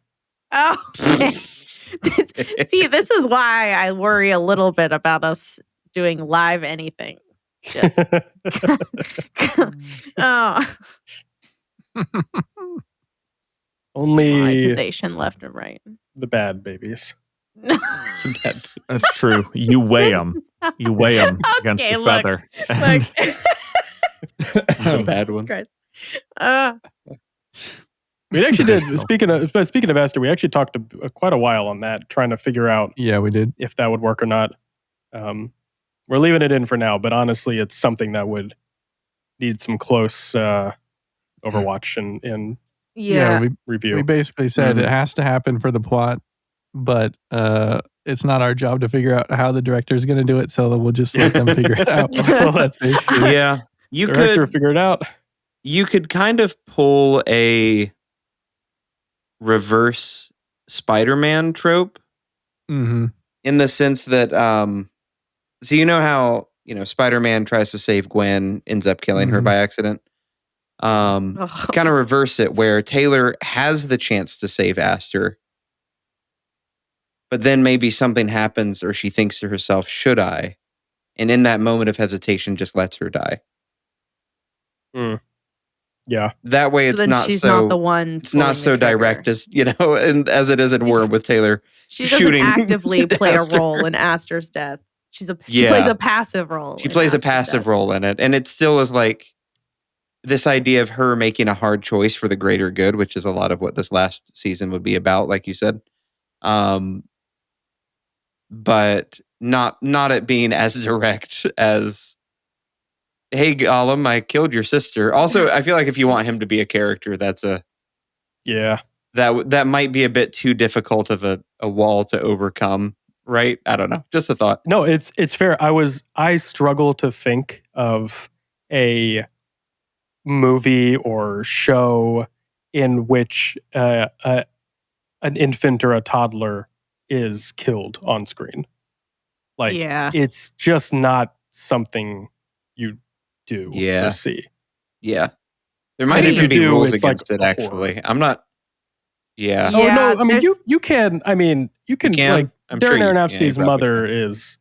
Speaker 4: Oh. See, this is why I worry a little bit about us doing live anything. Just
Speaker 2: only
Speaker 4: monetization left and right.
Speaker 2: The bad babies.
Speaker 5: That's true. You weigh them. You weigh them against the feather.
Speaker 3: The bad one.
Speaker 2: We actually did. Speaking of Aster, we actually talked quite a while on that, trying to figure out.
Speaker 1: Yeah, we did.
Speaker 2: If that would work or not. We're leaving it in for now, but honestly, it's something that would need some close overwatch and review.
Speaker 1: We basically said it has to happen for the plot, but it's not our job to figure out how the director is going to do it, so we'll just let them figure it out.
Speaker 2: Well, that's basically
Speaker 3: you
Speaker 2: could figure it out.
Speaker 3: You could kind of pull a reverse Spider-Man trope, in the sense that so you know how Spider-Man tries to save Gwen, ends up killing her by accident. Kind of reverse it where Taylor has the chance to save Aster, but then maybe something happens or she thinks to herself, should I? And in that moment of hesitation just lets her die.
Speaker 2: Yeah.
Speaker 3: That way,
Speaker 4: So
Speaker 3: it's
Speaker 4: then
Speaker 3: not
Speaker 4: she's
Speaker 3: so
Speaker 4: not the one.
Speaker 3: it's not
Speaker 4: pulling
Speaker 3: so
Speaker 4: the trigger.
Speaker 3: direct as and as it is in Worm with Taylor.
Speaker 4: She doesn't
Speaker 3: shooting
Speaker 4: actively play a
Speaker 3: Aster.
Speaker 4: role in Aster's death. She plays
Speaker 3: Yeah.
Speaker 4: a passive role.
Speaker 3: She
Speaker 4: in
Speaker 3: plays a
Speaker 4: Aster's
Speaker 3: passive
Speaker 4: death.
Speaker 3: role in it, and it still is like this idea of her making a hard choice for the greater good, which is a lot of what this last season would be about, like you said. But not it being as direct as, "Hey Gollum, I killed your sister." Also, I feel like if you want him to be a character, that's
Speaker 2: Yeah.
Speaker 3: that might be a bit too difficult of a wall to overcome, right? I don't know. Just a thought.
Speaker 2: No, it's fair. I struggle to think of a movie or show in which an infant or a toddler is killed on screen. Like,
Speaker 4: Yeah.
Speaker 2: it's just not something you do
Speaker 3: Yeah.
Speaker 2: or see.
Speaker 3: Yeah. There might
Speaker 2: And if
Speaker 3: even
Speaker 2: you
Speaker 3: be
Speaker 2: do,
Speaker 3: rules
Speaker 2: it's like
Speaker 3: against it,
Speaker 2: horror.
Speaker 3: actually. I'm not. Yeah.
Speaker 2: Oh,
Speaker 4: Yeah,
Speaker 2: no, I mean,
Speaker 4: there's-
Speaker 2: you can, you can,
Speaker 3: can?
Speaker 2: like,
Speaker 3: I'm sure
Speaker 2: Darren
Speaker 3: you- yeah, you
Speaker 2: Aronofsky's
Speaker 3: probably
Speaker 2: mother is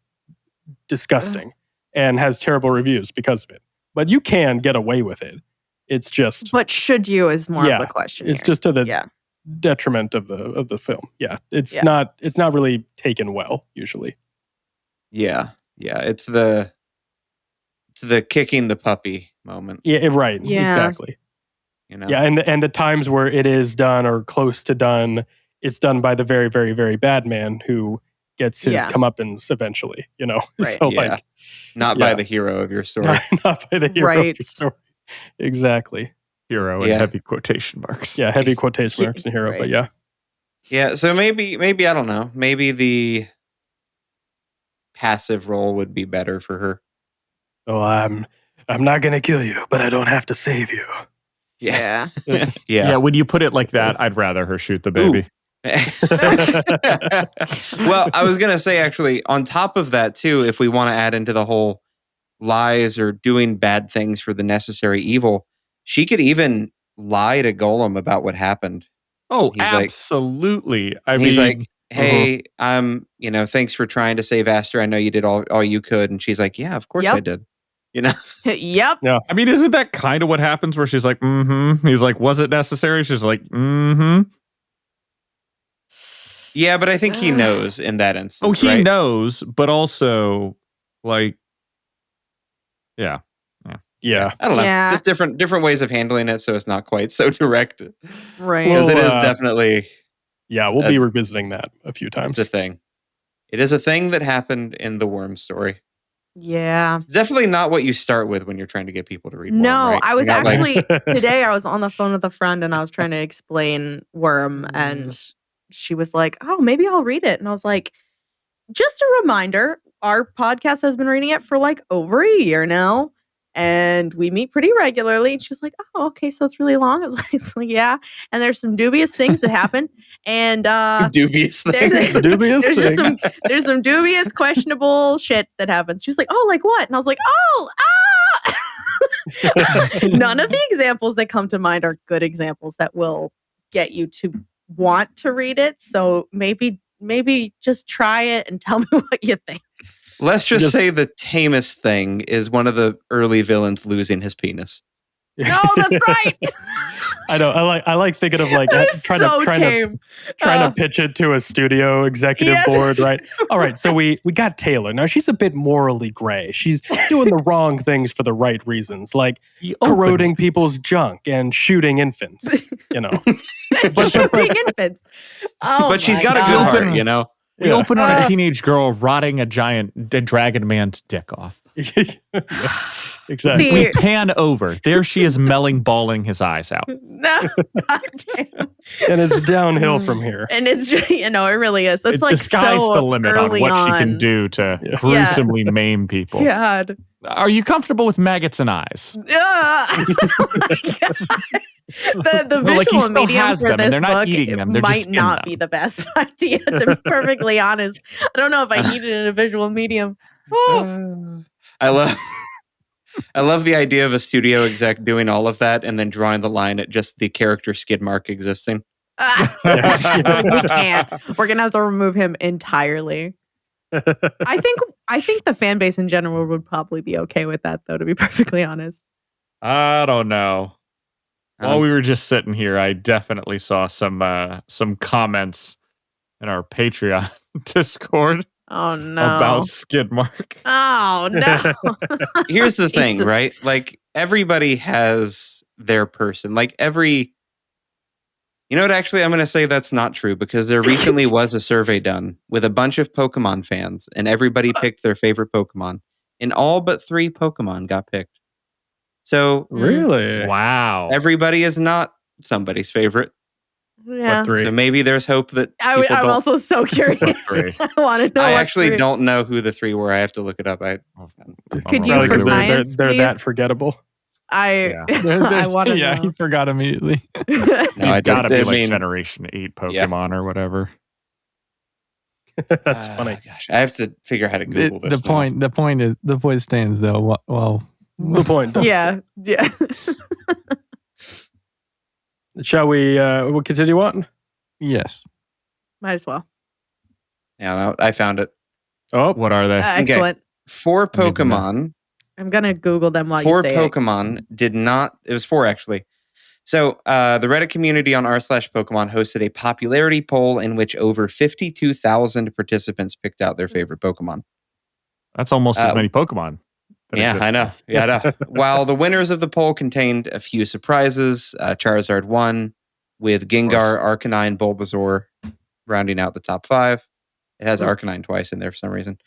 Speaker 2: disgusting and has terrible reviews because of it. But you can get away with it. It's just,
Speaker 4: But should you is more
Speaker 2: Yeah,
Speaker 4: of the question.
Speaker 2: it's
Speaker 4: here.
Speaker 2: just to the
Speaker 4: Yeah.
Speaker 2: detriment of the film. Yeah, it's
Speaker 4: Yeah.
Speaker 2: not really taken well usually.
Speaker 3: Yeah. Yeah. It's the kicking the puppy moment.
Speaker 2: Yeah, right.
Speaker 4: Yeah.
Speaker 2: Exactly.
Speaker 3: Yeah.
Speaker 2: And the times where it is done or close to done, it's done by the very, very, very bad man who gets his
Speaker 4: Yeah.
Speaker 2: comeuppance eventually.
Speaker 4: Right.
Speaker 2: So
Speaker 3: Yeah.
Speaker 2: like,
Speaker 3: Not by the hero of your story.
Speaker 2: not by the hero of
Speaker 4: Right.
Speaker 2: your story. Exactly.
Speaker 5: Hero in
Speaker 3: Yeah.
Speaker 5: heavy quotation marks.
Speaker 2: Yeah, heavy quotation
Speaker 4: Yeah,
Speaker 2: marks in hero, but
Speaker 4: right.
Speaker 2: yeah.
Speaker 3: Yeah. So maybe I don't know. Maybe the passive role would be better for her.
Speaker 2: Oh, I'm not gonna kill you, but I don't have to save you.
Speaker 3: Yeah.
Speaker 4: Yeah.
Speaker 5: Yeah, when you put it like that, I'd rather her shoot the baby.
Speaker 3: Well, I was gonna say actually, on top of that too, if we want to add into the whole lies or doing bad things for the necessary evil, she could even lie to Golem about what happened.
Speaker 5: Oh,
Speaker 3: He's like-
Speaker 5: absolutely. I
Speaker 3: He's
Speaker 5: mean,
Speaker 3: like, "Hey, thanks for trying to save Aster. I know you did all you could." And she's like, "Yeah, of course I
Speaker 4: Yep.
Speaker 3: did."
Speaker 4: Yep.
Speaker 5: I mean, isn't that kind of what happens where she's like, mm-hmm. He's like, was it necessary? She's like, mm-hmm.
Speaker 3: Yeah, but I think he knows in that instance.
Speaker 5: Oh, he
Speaker 3: right?
Speaker 5: knows, but also, like, yeah.
Speaker 2: Yeah.
Speaker 3: I don't know.
Speaker 4: Yeah.
Speaker 3: Just different ways of handling it, so it's not quite so direct.
Speaker 4: Right.
Speaker 3: Because it is
Speaker 2: Well,
Speaker 3: definitely
Speaker 2: Yeah, we'll be revisiting that a few times.
Speaker 3: it's a thing. It is a thing that happened in the Worm story.
Speaker 4: Yeah.
Speaker 3: It's definitely not what you start with when you're trying to get people to read Worm,
Speaker 4: No,
Speaker 3: right?
Speaker 4: I was
Speaker 3: You're not like,
Speaker 4: actually today I was on the phone with a friend and I was trying to explain Worm and she was like, "Oh, maybe I'll read it." And I was like, "Just a reminder, our podcast has been reading it for like over a year now and we meet pretty regularly." And she's like, "Oh, okay, so it's really long." I was like, "Yeah." And there's some dubious things that happen and
Speaker 3: dubious
Speaker 4: there's
Speaker 3: things.
Speaker 2: Dubious
Speaker 4: there's just
Speaker 2: things.
Speaker 4: there's some dubious, questionable shit that happens. She was like, "Oh, like what?" And I was like, "Oh, ah!" None of the examples that come to mind are good examples that will get you to want to read it. So maybe just try it and tell me what you think.
Speaker 3: Let's just say the tamest thing is one of the early villains losing his penis.
Speaker 4: No, that's right.
Speaker 2: I know. I like thinking of like
Speaker 4: That is
Speaker 2: trying
Speaker 4: so
Speaker 2: to
Speaker 4: tame.
Speaker 2: to pitch it to a studio executive
Speaker 4: Yes.
Speaker 2: board, right? All right, so we got Taylor. Now she's a bit morally gray. She's doing the wrong things for the right reasons, like corroding people's junk and shooting infants.
Speaker 4: Shooting infants. Oh,
Speaker 3: But she's
Speaker 4: my
Speaker 3: got a good
Speaker 4: God.
Speaker 3: heart, you know?
Speaker 5: We open on a
Speaker 4: Ugh.
Speaker 5: teenage girl rotting a giant dragon man's dick off.
Speaker 2: Exactly.
Speaker 4: See-
Speaker 5: We pan over. There she is balling his eyes out.
Speaker 4: No, goddamn.
Speaker 2: And it's downhill from here.
Speaker 4: And it's just, it really is. That's
Speaker 5: It
Speaker 4: like
Speaker 5: the sky's
Speaker 4: so
Speaker 5: the limit on
Speaker 4: early
Speaker 5: what she can
Speaker 4: on.
Speaker 5: do to
Speaker 2: Yeah.
Speaker 5: gruesomely maim people.
Speaker 4: God.
Speaker 5: Are you comfortable with maggots and eyes?
Speaker 4: Oh my God. The
Speaker 5: Well, like, he
Speaker 4: visual
Speaker 5: still
Speaker 4: medium
Speaker 5: has
Speaker 4: for
Speaker 5: them, and
Speaker 4: this
Speaker 5: they're not
Speaker 4: book
Speaker 5: eating them, they're just
Speaker 4: might
Speaker 5: in
Speaker 4: not
Speaker 5: them.
Speaker 4: be the best idea, to be perfectly honest. I don't know if I need it in a visual medium. Oh.
Speaker 3: I love the idea of a studio exec doing all of that and then drawing the line at just the character skid mark existing.
Speaker 4: We can't. We're gonna have to remove him entirely. I think the fan base in general would probably be okay with that, though, to be perfectly honest.
Speaker 5: I don't know. While
Speaker 3: Um,
Speaker 5: we were just sitting here, I definitely saw some comments in our Patreon Discord
Speaker 4: Oh no.
Speaker 5: about Skidmark.
Speaker 4: Oh no.
Speaker 3: Here's the thing,
Speaker 4: Jesus.
Speaker 3: right? Like everybody has their person. Like every You know what? Actually, I'm going to say that's not true because there recently was a survey done with a bunch of Pokemon fans, and everybody picked their favorite Pokemon, and all but 3 Pokemon got picked. So
Speaker 2: Really?
Speaker 5: Wow.
Speaker 3: everybody is not somebody's favorite.
Speaker 4: Yeah.
Speaker 2: What 3?
Speaker 3: So maybe there's hope that
Speaker 4: I'm
Speaker 3: people don't.
Speaker 4: also so curious.
Speaker 5: Three.
Speaker 4: I want to know.
Speaker 3: I
Speaker 4: what
Speaker 3: actually
Speaker 4: 3.
Speaker 3: don't know who the 3 were. I have to look it up.
Speaker 4: Could you
Speaker 2: Probably
Speaker 4: for
Speaker 2: 'cause
Speaker 4: science,
Speaker 2: they're that
Speaker 4: please?
Speaker 2: forgettable.
Speaker 5: Yeah.
Speaker 4: I want to
Speaker 1: yeah,
Speaker 4: know.
Speaker 1: he forgot immediately.
Speaker 3: No, I
Speaker 5: You've got to
Speaker 3: don't.
Speaker 5: be
Speaker 3: I
Speaker 5: like
Speaker 3: mean,
Speaker 5: Generation 8
Speaker 3: Yeah.
Speaker 5: Pokemon or whatever.
Speaker 2: That's funny.
Speaker 3: Gosh, I have to figure out how to Google this.
Speaker 1: The point stands though. Well,
Speaker 2: The point does.
Speaker 4: Yeah. Yeah.
Speaker 2: Shall we we'll continue on?
Speaker 1: yes.
Speaker 4: Might as well.
Speaker 3: Yeah, no, I found it.
Speaker 2: Oh,
Speaker 5: What are they?
Speaker 4: Excellent.
Speaker 3: 4
Speaker 5: I need to know.
Speaker 3: Pokemon.
Speaker 4: I'm gonna Google them while
Speaker 3: 4
Speaker 4: you say
Speaker 3: Pokemon did not. It was 4 actually. So the Reddit community on r/Pokemon hosted a popularity poll in which over 52,000 participants picked out their favorite Pokemon.
Speaker 5: That's almost as many Pokemon. that
Speaker 3: Yeah,
Speaker 5: exist
Speaker 3: I know.
Speaker 5: now.
Speaker 3: Yeah, I know. While the winners of the poll contained a few surprises, Charizard won with Gengar, Arcanine, Bulbasaur rounding out the top 5. It has Arcanine twice in there for some reason.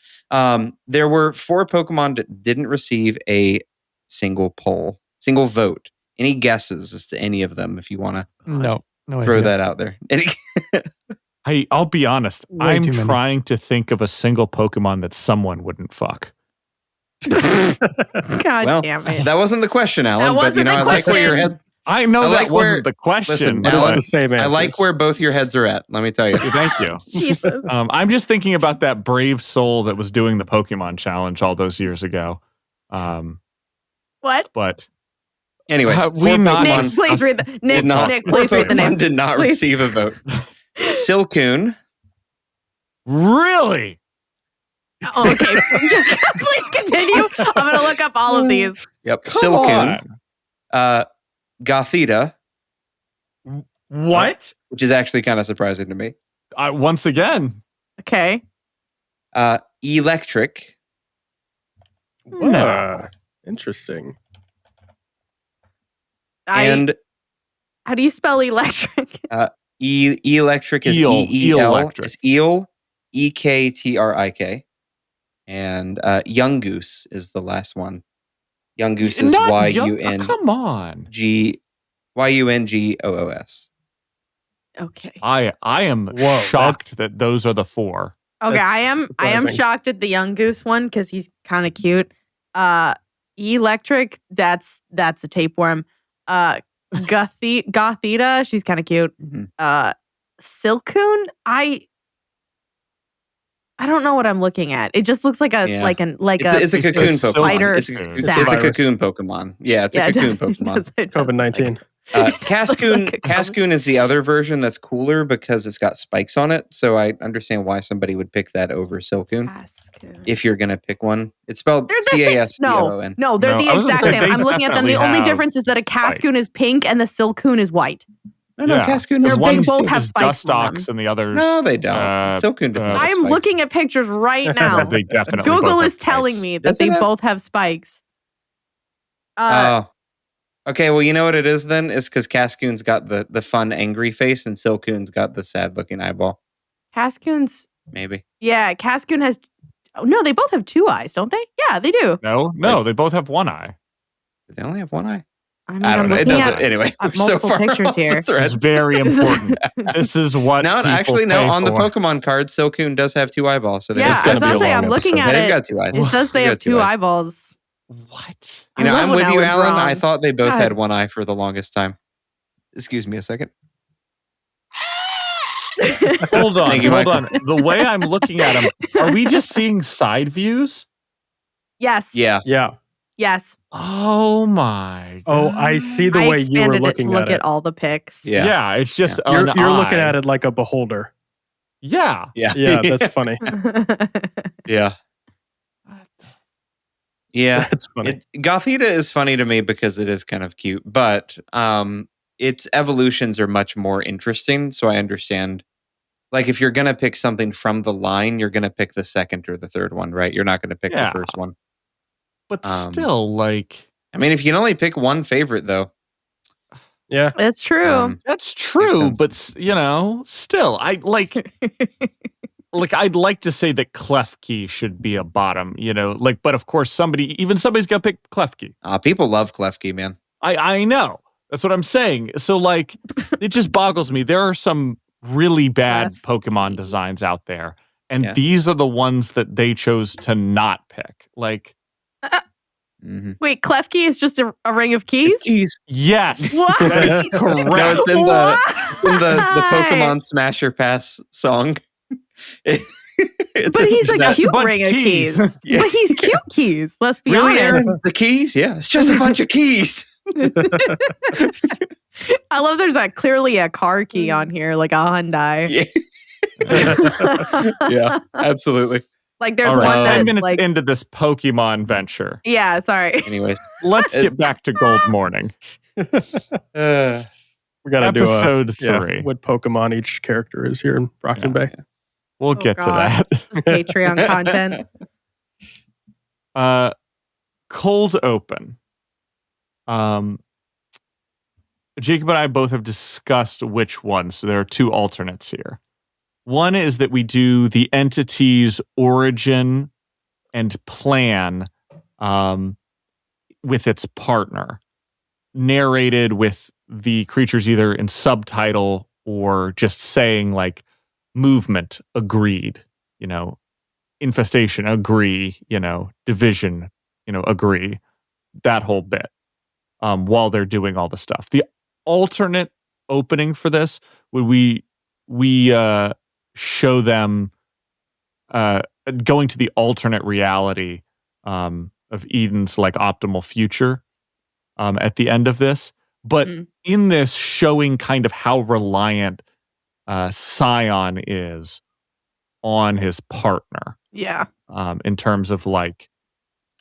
Speaker 3: There were 4 Pokemon that didn't receive a single vote. Any guesses as to any of them if you want to
Speaker 1: No
Speaker 3: throw
Speaker 1: idea.
Speaker 3: that out there?
Speaker 5: I'll be honest.
Speaker 1: Way
Speaker 5: I'm
Speaker 1: too many.
Speaker 5: trying to think of a single Pokemon that someone wouldn't fuck.
Speaker 4: God
Speaker 3: Well,
Speaker 4: damn it.
Speaker 3: that wasn't the question, Alan. But
Speaker 4: wasn't the
Speaker 3: I like where your
Speaker 4: question.
Speaker 3: head.
Speaker 5: I know
Speaker 3: I
Speaker 5: that
Speaker 3: like where-
Speaker 5: wasn't the question.
Speaker 3: Listen,
Speaker 2: but
Speaker 3: Alan,
Speaker 2: it's the same answer.
Speaker 3: I like where both your heads are at. Let me tell you.
Speaker 5: Thank you.
Speaker 4: Jesus.
Speaker 5: I'm just thinking about that brave soul that was doing the Pokemon challenge all those years ago.
Speaker 4: What?
Speaker 5: But
Speaker 3: Anyways,
Speaker 5: we
Speaker 3: 4
Speaker 5: not
Speaker 4: Nick,
Speaker 3: Pokemon
Speaker 5: just-
Speaker 4: please read the Nick,
Speaker 3: did not.
Speaker 4: Nick,
Speaker 3: 4
Speaker 4: please read the
Speaker 3: Pokemon
Speaker 4: names.
Speaker 3: did not
Speaker 4: Please.
Speaker 3: receive a vote. Silcoon,
Speaker 5: really?
Speaker 4: Oh, okay. Please continue. I'm gonna look up all of these.
Speaker 3: yep,
Speaker 5: Come
Speaker 3: Silcoon,
Speaker 5: on.
Speaker 3: Gothita,
Speaker 5: What?
Speaker 3: which is actually kind of surprising to me.
Speaker 5: Once again,
Speaker 4: Okay.
Speaker 3: Electric,
Speaker 2: No. Interesting.
Speaker 3: and
Speaker 4: How do you spell electric?
Speaker 3: Electric is
Speaker 5: Eel,
Speaker 3: EEL.
Speaker 5: Electric.
Speaker 3: It's Eel, EKTRIK. And Young Goose is the last one. Young Goose is
Speaker 5: Not young- come on.
Speaker 3: YUNGOOS.
Speaker 4: Okay.
Speaker 5: I am
Speaker 2: Whoa,
Speaker 5: shocked that those are the 4.
Speaker 4: Okay,
Speaker 2: That's
Speaker 4: I am
Speaker 2: surprising.
Speaker 4: shocked at the young goose one because he's kind of cute. Electric, that's a tapeworm. Gothita, she's kind of cute.
Speaker 3: Mhm.
Speaker 4: Silcoon, I don't know what I'm looking at. It just looks like a
Speaker 3: Yeah.
Speaker 4: a
Speaker 3: It's a cocoon
Speaker 5: It's a
Speaker 3: Pokemon.
Speaker 4: spider
Speaker 3: It's
Speaker 4: sack.
Speaker 3: a cocoon Pokemon. Yeah, it's a
Speaker 4: it
Speaker 3: cocoon
Speaker 4: does- it
Speaker 3: Pokemon.
Speaker 4: does- it does look
Speaker 2: COVID-19.
Speaker 4: like-
Speaker 3: Cascoon is the other version that's cooler because it's got spikes on it. So I understand why somebody would pick that over Silcoon.
Speaker 4: Cascoon.
Speaker 3: If you're gonna pick one, it's spelled
Speaker 4: They're the same.
Speaker 3: CASCOON.
Speaker 4: No, they're
Speaker 5: No,
Speaker 4: the
Speaker 5: I was gonna
Speaker 4: exact
Speaker 5: say
Speaker 4: same.
Speaker 5: they
Speaker 4: I'm looking at them. The
Speaker 5: definitely
Speaker 4: only
Speaker 5: have
Speaker 4: difference is that a Cascoon is pink and the Silcoon is white.
Speaker 3: No,
Speaker 5: Yeah.
Speaker 3: Cascoon
Speaker 4: They're
Speaker 3: is
Speaker 4: big,
Speaker 3: pink.
Speaker 4: both
Speaker 3: too.
Speaker 4: have
Speaker 5: Is
Speaker 4: spikes on them.
Speaker 5: Dustox and the others.
Speaker 3: No, they don't.
Speaker 5: Uh,
Speaker 3: Silcoon does not. have
Speaker 4: I am
Speaker 3: spikes.
Speaker 4: looking at pictures right now.
Speaker 5: They definitely
Speaker 4: Google
Speaker 5: both
Speaker 4: is
Speaker 5: have
Speaker 4: telling
Speaker 5: spikes.
Speaker 4: me that
Speaker 3: Does it
Speaker 4: they
Speaker 3: have-
Speaker 4: both have spikes.
Speaker 3: Okay, well, you know what it is then? It's because Cascoon's got the fun, angry face, and Silcoon's got the sad-looking eyeball.
Speaker 4: Cascoon's,
Speaker 3: Maybe.
Speaker 4: yeah, Cascoon has. Oh, no, they both have 2 eyes, don't they? Yeah, they do.
Speaker 5: No, they both have 1 eye.
Speaker 3: Do they only have 1 eye?
Speaker 4: I mean,
Speaker 3: I don't
Speaker 4: I'm
Speaker 3: know. It
Speaker 4: looking
Speaker 3: doesn't.
Speaker 4: at
Speaker 3: Anyway, we're so
Speaker 4: multiple
Speaker 3: far
Speaker 4: pictures
Speaker 3: off the
Speaker 4: here.
Speaker 5: It's
Speaker 3: thread.
Speaker 5: very important. This is what
Speaker 3: No,
Speaker 5: people
Speaker 3: actually, no.
Speaker 5: pay
Speaker 3: On the
Speaker 5: for.
Speaker 3: Pokemon card, Silcoon does have 2 eyeballs. So
Speaker 4: Yeah,
Speaker 5: It's
Speaker 4: I
Speaker 5: gonna
Speaker 4: was
Speaker 5: be
Speaker 4: about
Speaker 5: a
Speaker 4: to say,
Speaker 5: long
Speaker 4: I'm looking
Speaker 5: episode.
Speaker 4: at
Speaker 3: they've
Speaker 4: it.
Speaker 3: got 2 eyes.
Speaker 4: It says they
Speaker 3: They've
Speaker 4: have
Speaker 3: got 2
Speaker 4: 2
Speaker 3: eyes.
Speaker 4: eyeballs.
Speaker 5: What?
Speaker 3: You know,
Speaker 4: I love
Speaker 3: I'm
Speaker 4: when
Speaker 3: with you,
Speaker 4: Alan's
Speaker 3: Alan. I
Speaker 4: wrong.
Speaker 3: thought they both
Speaker 4: God.
Speaker 3: had 1 eye for the longest time. Excuse me a second.
Speaker 5: Hold on,
Speaker 3: Thank you,
Speaker 5: hold
Speaker 3: Michael.
Speaker 5: on. The way I'm looking at them, are we just seeing side views?
Speaker 4: Yes.
Speaker 3: Yeah.
Speaker 2: Yeah.
Speaker 4: Yes.
Speaker 5: Oh my!
Speaker 2: Oh, I see the
Speaker 4: I
Speaker 2: way you were
Speaker 4: expanded it to
Speaker 2: looking
Speaker 4: look
Speaker 2: at
Speaker 4: at
Speaker 2: it.
Speaker 4: all the pics.
Speaker 3: Yeah.
Speaker 5: Yeah, it's just
Speaker 2: You're
Speaker 5: an
Speaker 2: looking
Speaker 5: eye.
Speaker 2: at it like a beholder.
Speaker 5: Yeah.
Speaker 3: Yeah.
Speaker 2: Yeah, that's funny.
Speaker 3: Yeah. Yeah.
Speaker 2: That's funny.
Speaker 3: Gothita is funny to me because it is kind of cute, but its evolutions are much more interesting. So I understand. Like, if you're going to pick something from the line, you're going to pick the second or the third one, right? You're not going to pick the
Speaker 5: Yeah.
Speaker 3: first one.
Speaker 5: But still, like,
Speaker 3: I mean, if you can only pick one favorite, though.
Speaker 2: Yeah.
Speaker 4: It's true.
Speaker 5: that's true.
Speaker 3: sense.
Speaker 5: But still, I like. Like, I'd like to say that Klefki should be a bottom, like, but of course somebody's got to pick Klefki.
Speaker 3: People love Klefki, man.
Speaker 5: I know. That's what I'm saying. So, like, it just boggles me. There are some really bad Pokemon
Speaker 4: Klefki.
Speaker 5: designs out there, and
Speaker 3: Yeah.
Speaker 5: these are the ones that they chose to not pick. Like,
Speaker 4: Wait, Klefki is just a ring of keys?
Speaker 3: It's keys.
Speaker 5: yes,
Speaker 4: What?
Speaker 5: that is correct.
Speaker 3: No, it's in the
Speaker 4: Why?
Speaker 3: Pokemon Smasher Pass song.
Speaker 4: But he's a cute
Speaker 5: bunch
Speaker 4: ring
Speaker 5: of
Speaker 4: of
Speaker 5: keys.
Speaker 4: keys.
Speaker 3: Yeah.
Speaker 4: But he's cute keys. Let's be
Speaker 3: Really,
Speaker 4: honest.
Speaker 3: Aaron? The keys? Yeah, it's just a bunch of keys.
Speaker 4: I love there's clearly a car key on here, like a Hyundai.
Speaker 3: Yeah, absolutely.
Speaker 4: Like there's
Speaker 5: All right,
Speaker 4: one
Speaker 5: 10
Speaker 4: that
Speaker 5: minutes
Speaker 4: like
Speaker 5: into this Pokemon venture.
Speaker 4: yeah, sorry.
Speaker 3: Anyways,
Speaker 5: Let's get back to Gold Morning.
Speaker 2: We gotta
Speaker 5: Episode
Speaker 2: do
Speaker 5: 3.
Speaker 2: what Pokemon each character is here in Brockton Bay.
Speaker 5: We'll get
Speaker 4: God.
Speaker 5: to that.
Speaker 4: This is Patreon content.
Speaker 5: Cold open. Jacob and I both have discussed which one, so there are two alternates here. One is that we do the entity's origin and plan with its partner, narrated with the creatures either in subtitle or just saying like movement, agreed, infestation, agree, division, agree, that whole bit, while they're doing all the stuff. The alternate opening for this would we show them going to the alternate reality of Eden's like optimal future at the end of this, but in this showing kind of how reliant Scion is on his partner.
Speaker 4: Yeah.
Speaker 5: In terms of like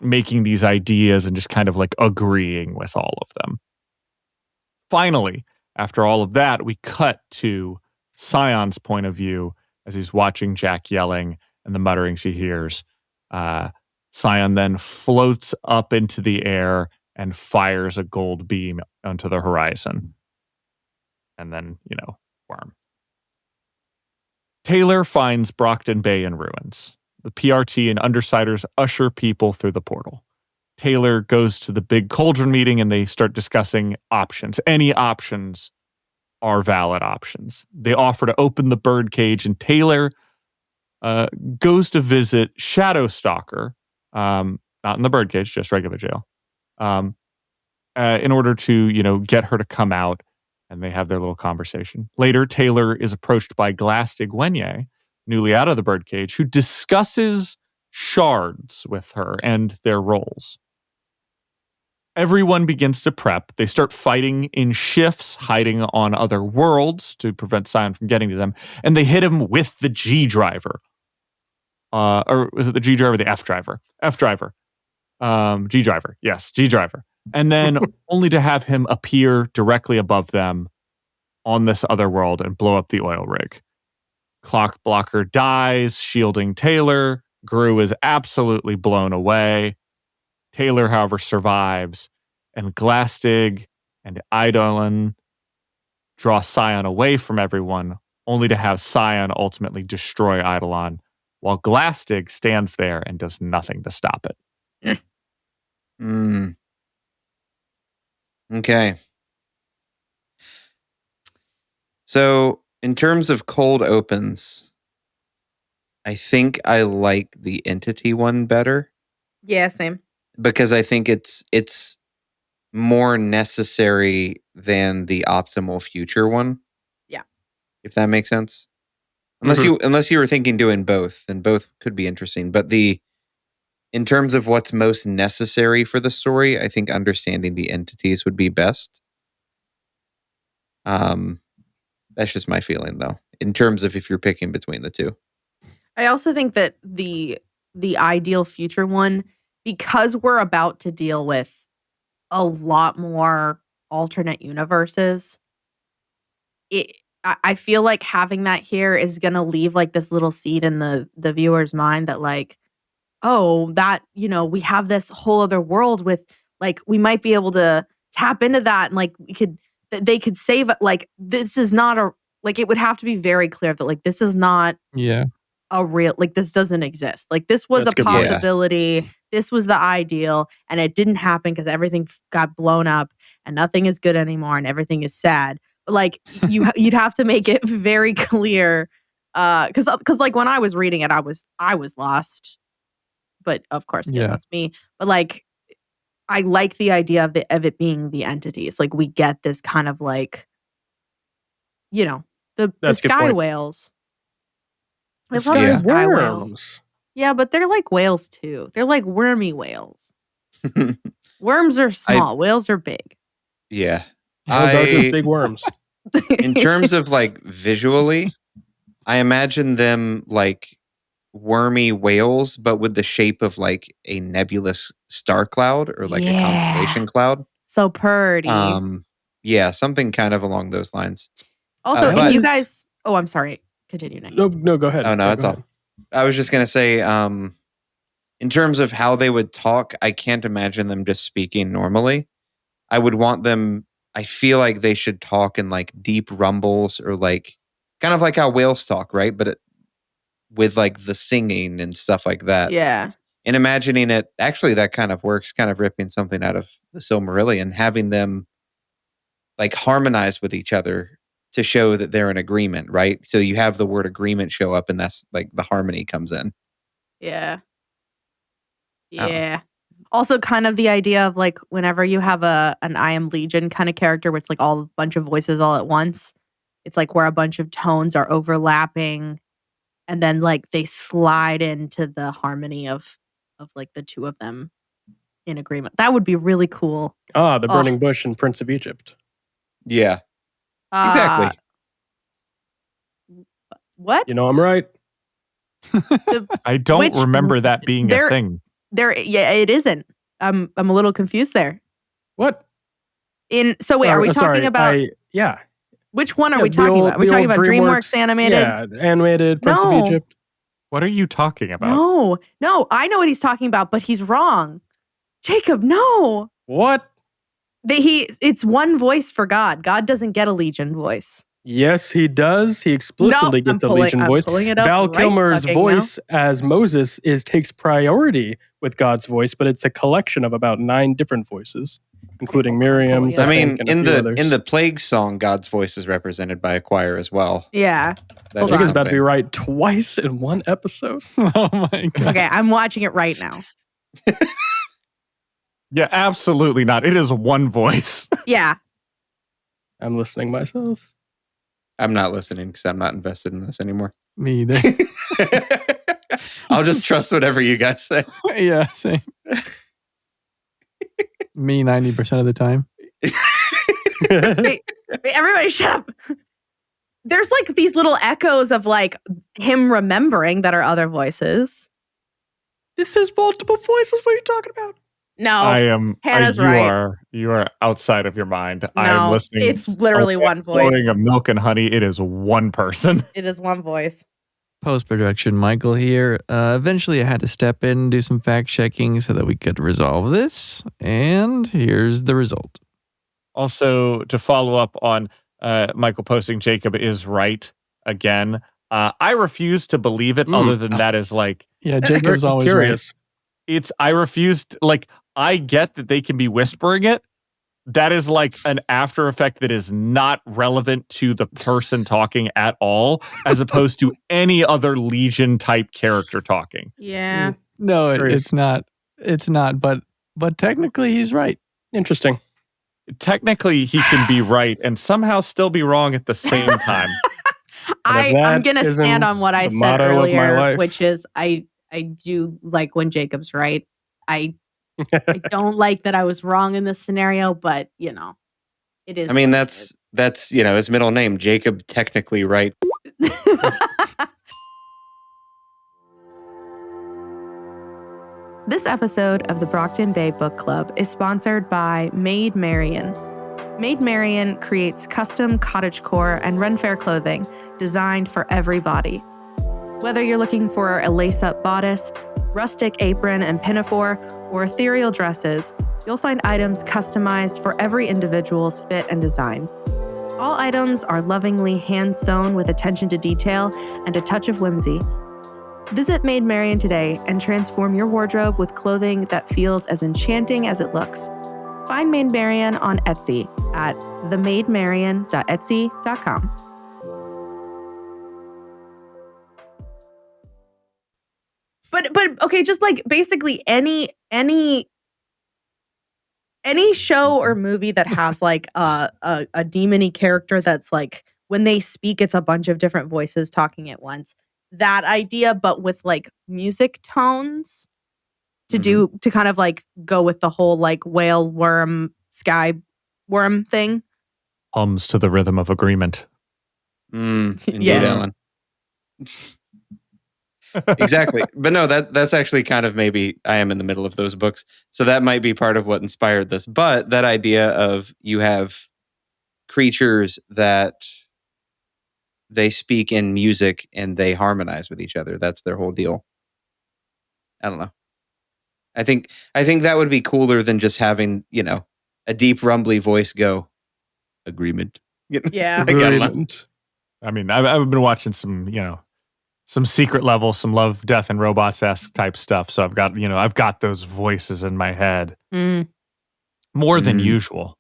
Speaker 5: making these ideas and just kind of like agreeing with all of them. Finally, after all of that, we cut to Scion's point of view as he's watching Jack yelling and the mutterings he hears. Scion then floats up into the air and fires a gold beam onto the horizon. And then, Worm. Taylor finds Brockton Bay in ruins. The PRT and Undersiders usher people through the portal. Taylor goes to the big cauldron meeting and they start discussing options. Any options are valid options. They offer to open the bird cage, and Taylor goes to visit Shadowstalker, not in the bird cage, just regular jail, in order to, get her to come out, and they have their little conversation. Later, Taylor is approached by Glastig Wenye, newly out of the birdcage, who discusses shards with her and their roles. Everyone begins to prep. They start fighting in shifts, hiding on other worlds to prevent Scion from getting to them, and they hit him with the G driver. Or was it the G driver, the F driver? F driver. G driver. Yes, G driver. And then only to have him appear directly above them on this other world and blow up the oil rig. Clock Blocker dies, shielding Taylor. Gru is absolutely blown away. Taylor, however, survives, and Glastig and Eidolon draw Scion away from everyone, only to have Scion ultimately destroy Eidolon, while Glastig stands there and does nothing to stop it.
Speaker 3: Okay. So, in terms of cold opens, I think I like the entity one better.
Speaker 4: Yeah, same.
Speaker 3: Because I think it's more necessary than the optimal future one.
Speaker 4: Yeah.
Speaker 3: If that makes sense. Unless you were thinking doing both, then both could be interesting. But in terms of what's most necessary for the story, I think understanding the entities would be best. That's just my feeling, though, in terms of if you're picking between the two.
Speaker 4: I also think that the ideal future one, because we're about to deal with a lot more alternate universes, I feel like having that here is gonna leave like this little seed in the viewer's mind that like, oh, that, we have this whole other world with like we might be able to tap into that and like they could save it. Like this is not it would have to be very clear that like this is not
Speaker 1: Yeah.
Speaker 4: a real, like this doesn't exist. Like this was
Speaker 2: That's
Speaker 4: a
Speaker 2: a good point.
Speaker 4: possibility. This was the ideal and it didn't happen because everything got blown up and nothing is good anymore and everything is sad. But like you'd have to make it very clear cuz like when I was reading it I was lost. But of course,
Speaker 1: Yeah.
Speaker 4: that's me. But like I like the idea of it being the entities. Like we get this kind of like the
Speaker 2: That's a good
Speaker 4: sky
Speaker 2: point.
Speaker 4: whales. I
Speaker 2: The
Speaker 4: love
Speaker 3: sky
Speaker 4: the sky whales.
Speaker 2: worms.
Speaker 4: Yeah, but they're like whales too. They're like wormy whales. Worms are small. Whales are big.
Speaker 3: Yeah.
Speaker 2: Those are just
Speaker 3: I,
Speaker 2: big worms.
Speaker 3: in terms of like visually, I imagine them like wormy whales, but with the shape of like a nebulous star cloud or like a
Speaker 4: Yeah.
Speaker 3: constellation cloud.
Speaker 4: So pretty.
Speaker 3: Yeah, something kind of along those lines.
Speaker 4: Also,
Speaker 3: but-
Speaker 4: can you guys? Oh, I'm sorry. Continue, Nick.
Speaker 2: No, go ahead.
Speaker 3: Oh no,
Speaker 2: Yeah,
Speaker 3: that's
Speaker 2: go
Speaker 3: all.
Speaker 2: ahead.
Speaker 3: I was just gonna say, in terms of how they would talk, I can't imagine them just speaking normally. I would want them. I feel like they should talk in like deep rumbles or like kind of like how whales talk, right? But with like the singing and stuff like that.
Speaker 4: Yeah.
Speaker 3: And imagining it, actually, that kind of works. Kind of ripping something out of the Silmarillion, having them like harmonize with each other to show that they're in agreement, right? So you have the word agreement show up, and that's like the harmony comes in.
Speaker 4: Yeah.
Speaker 3: Oh.
Speaker 4: Yeah. Also, kind of the idea of like whenever you have an I Am Legion kind of character where it's like all a bunch of voices all at once, it's like where a bunch of tones are overlapping and then like they slide into the harmony of like the two of them in agreement. That would be really cool.
Speaker 2: The burning bush and Prince of Egypt.
Speaker 3: Yeah, exactly.
Speaker 4: What?
Speaker 2: You know I'm right.
Speaker 5: I don't
Speaker 4: Which-
Speaker 5: remember that being
Speaker 4: there-
Speaker 5: a thing.
Speaker 4: Yeah, it isn't. I'm a little confused there.
Speaker 2: What?
Speaker 4: So wait, are we talking about
Speaker 2: yeah.
Speaker 4: which one are
Speaker 2: Yeah,
Speaker 4: we
Speaker 2: the
Speaker 4: talking
Speaker 2: old-
Speaker 4: about? Are we
Speaker 2: the
Speaker 4: talking
Speaker 2: old
Speaker 4: about DreamWorks animated?
Speaker 2: Yeah, animated Prince
Speaker 4: No.
Speaker 2: of Egypt.
Speaker 5: What are you talking about?
Speaker 4: No, I know what he's talking about, but he's wrong. Jacob, no.
Speaker 2: What?
Speaker 4: It's one voice for God. God doesn't get a Legion voice.
Speaker 2: Yes, he does. He explicitly gets a Legion voice.
Speaker 4: Pulling it up
Speaker 2: Val
Speaker 4: right
Speaker 2: Kilmer's
Speaker 4: fucking
Speaker 2: voice as Moses takes priority with God's voice, but it's a collection of about 9 different voices, including Miriam's.
Speaker 4: Yeah.
Speaker 3: I mean,
Speaker 2: think, and a
Speaker 3: in
Speaker 2: few
Speaker 3: the
Speaker 2: others.
Speaker 3: in the Plague song, God's voice is represented by a choir as well.
Speaker 4: Now. Yeah.
Speaker 3: That
Speaker 4: Hold
Speaker 3: is
Speaker 4: on.
Speaker 2: Jacob's about to be
Speaker 3: something.
Speaker 2: right twice in one episode.
Speaker 1: Oh my god.
Speaker 4: Okay, I'm watching it right now.
Speaker 5: Yeah, absolutely not. It is one voice.
Speaker 4: Yeah.
Speaker 2: I'm listening myself.
Speaker 3: I'm not listening because I'm not invested in this anymore.
Speaker 1: Me either.
Speaker 3: I'll just trust whatever you guys say.
Speaker 1: Yeah, same. Me 90% of the time.
Speaker 4: Wait, everybody shut up. There's like these little echoes of like him remembering that are other voices.
Speaker 2: This is multiple voices. What are you talking about?
Speaker 4: No.
Speaker 5: I am.
Speaker 4: Hannah's
Speaker 5: you
Speaker 4: right.
Speaker 5: You are outside of your mind. I
Speaker 4: No,
Speaker 5: am listening.
Speaker 4: it's literally one voice.
Speaker 5: Flowing of milk and honey. It is one person.
Speaker 4: It is one voice.
Speaker 1: Post-production Michael here. Eventually I had to step in and do some fact checking so that we could resolve this. And here's the result.
Speaker 5: Also, to follow up on Michael posting, Jacob is right again. I refuse to believe it. Other than that is like,
Speaker 1: Yeah, Jacob's
Speaker 2: Very
Speaker 1: always
Speaker 2: curious.
Speaker 5: I refused. Like, I get that they can be whispering it. That is like an after effect that is not relevant to the person talking at all, as opposed to any other Legion type character talking.
Speaker 4: Yeah.
Speaker 1: right. No,
Speaker 2: Curious.
Speaker 1: it's not. It's not. But technically he's right.
Speaker 2: Interesting.
Speaker 5: Technically, he can be right and somehow still be wrong at the same time.
Speaker 2: And if
Speaker 4: I'm
Speaker 2: that
Speaker 4: gonna stand on
Speaker 2: isn't
Speaker 4: what I
Speaker 2: the
Speaker 4: said
Speaker 2: motto of my
Speaker 4: earlier,
Speaker 2: life.
Speaker 4: which is I do like when Jacob's right. I don't like that I was wrong in this scenario, but it is.
Speaker 3: I mean,
Speaker 4: what it
Speaker 3: that's his middle name, Jacob. Technically, right?
Speaker 4: is. This episode of the Brockton Bay Book Club is sponsored by Maid Marian. Maid Marian creates custom cottagecore and run-fair clothing designed for every body. Whether you're looking for a lace-up bodice, rustic apron and pinafore, or ethereal dresses, you'll find items customized for every individual's fit and design. All items are lovingly hand-sewn with attention to detail and a touch of whimsy. Visit Maid Marian today and transform your wardrobe with clothing that feels as enchanting as it looks. Find Maid Marian on Etsy at themaidmarian.etsy.com. But okay, just like basically any show or movie that has like a demon-y character that's like when they speak, it's a bunch of different voices talking at once. That idea, but with like music tones to kind of like go with the whole like whale, worm, sky worm thing.
Speaker 5: Hums to the rhythm of agreement.
Speaker 3: Indeed,
Speaker 4: Yeah.
Speaker 3: Ellen. Exactly. But no, that's actually kind of maybe I am in the middle of those books. So that might be part of what inspired this. But that idea of you have creatures that they speak in music and they harmonize with each other. That's their whole deal. I don't know. I think that would be cooler than just having, a deep rumbly voice go, agreement.
Speaker 4: Yeah.
Speaker 3: Like, I don't know.
Speaker 2: Agreement.
Speaker 5: I mean, I've been watching some, some Secret Level, some Love, Death, and Robots-esque type stuff. So I've got those voices in my head more than usual.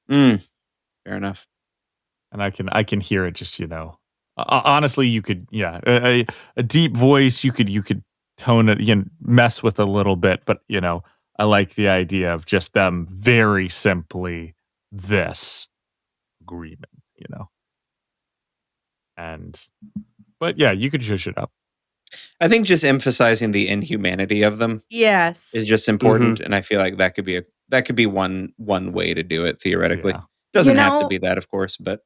Speaker 3: Fair enough.
Speaker 5: And I can hear it just, honestly, you could, a deep voice, you could tone it, mess with a little bit, but, I like the idea of just them very simply this agreement, but yeah, you could shush it up.
Speaker 3: I think just emphasizing the inhumanity of them
Speaker 4: Yes.
Speaker 3: is just important, and I feel like that could be one way to do it theoretically.
Speaker 5: Yeah.
Speaker 3: Doesn't have to be that, of course, but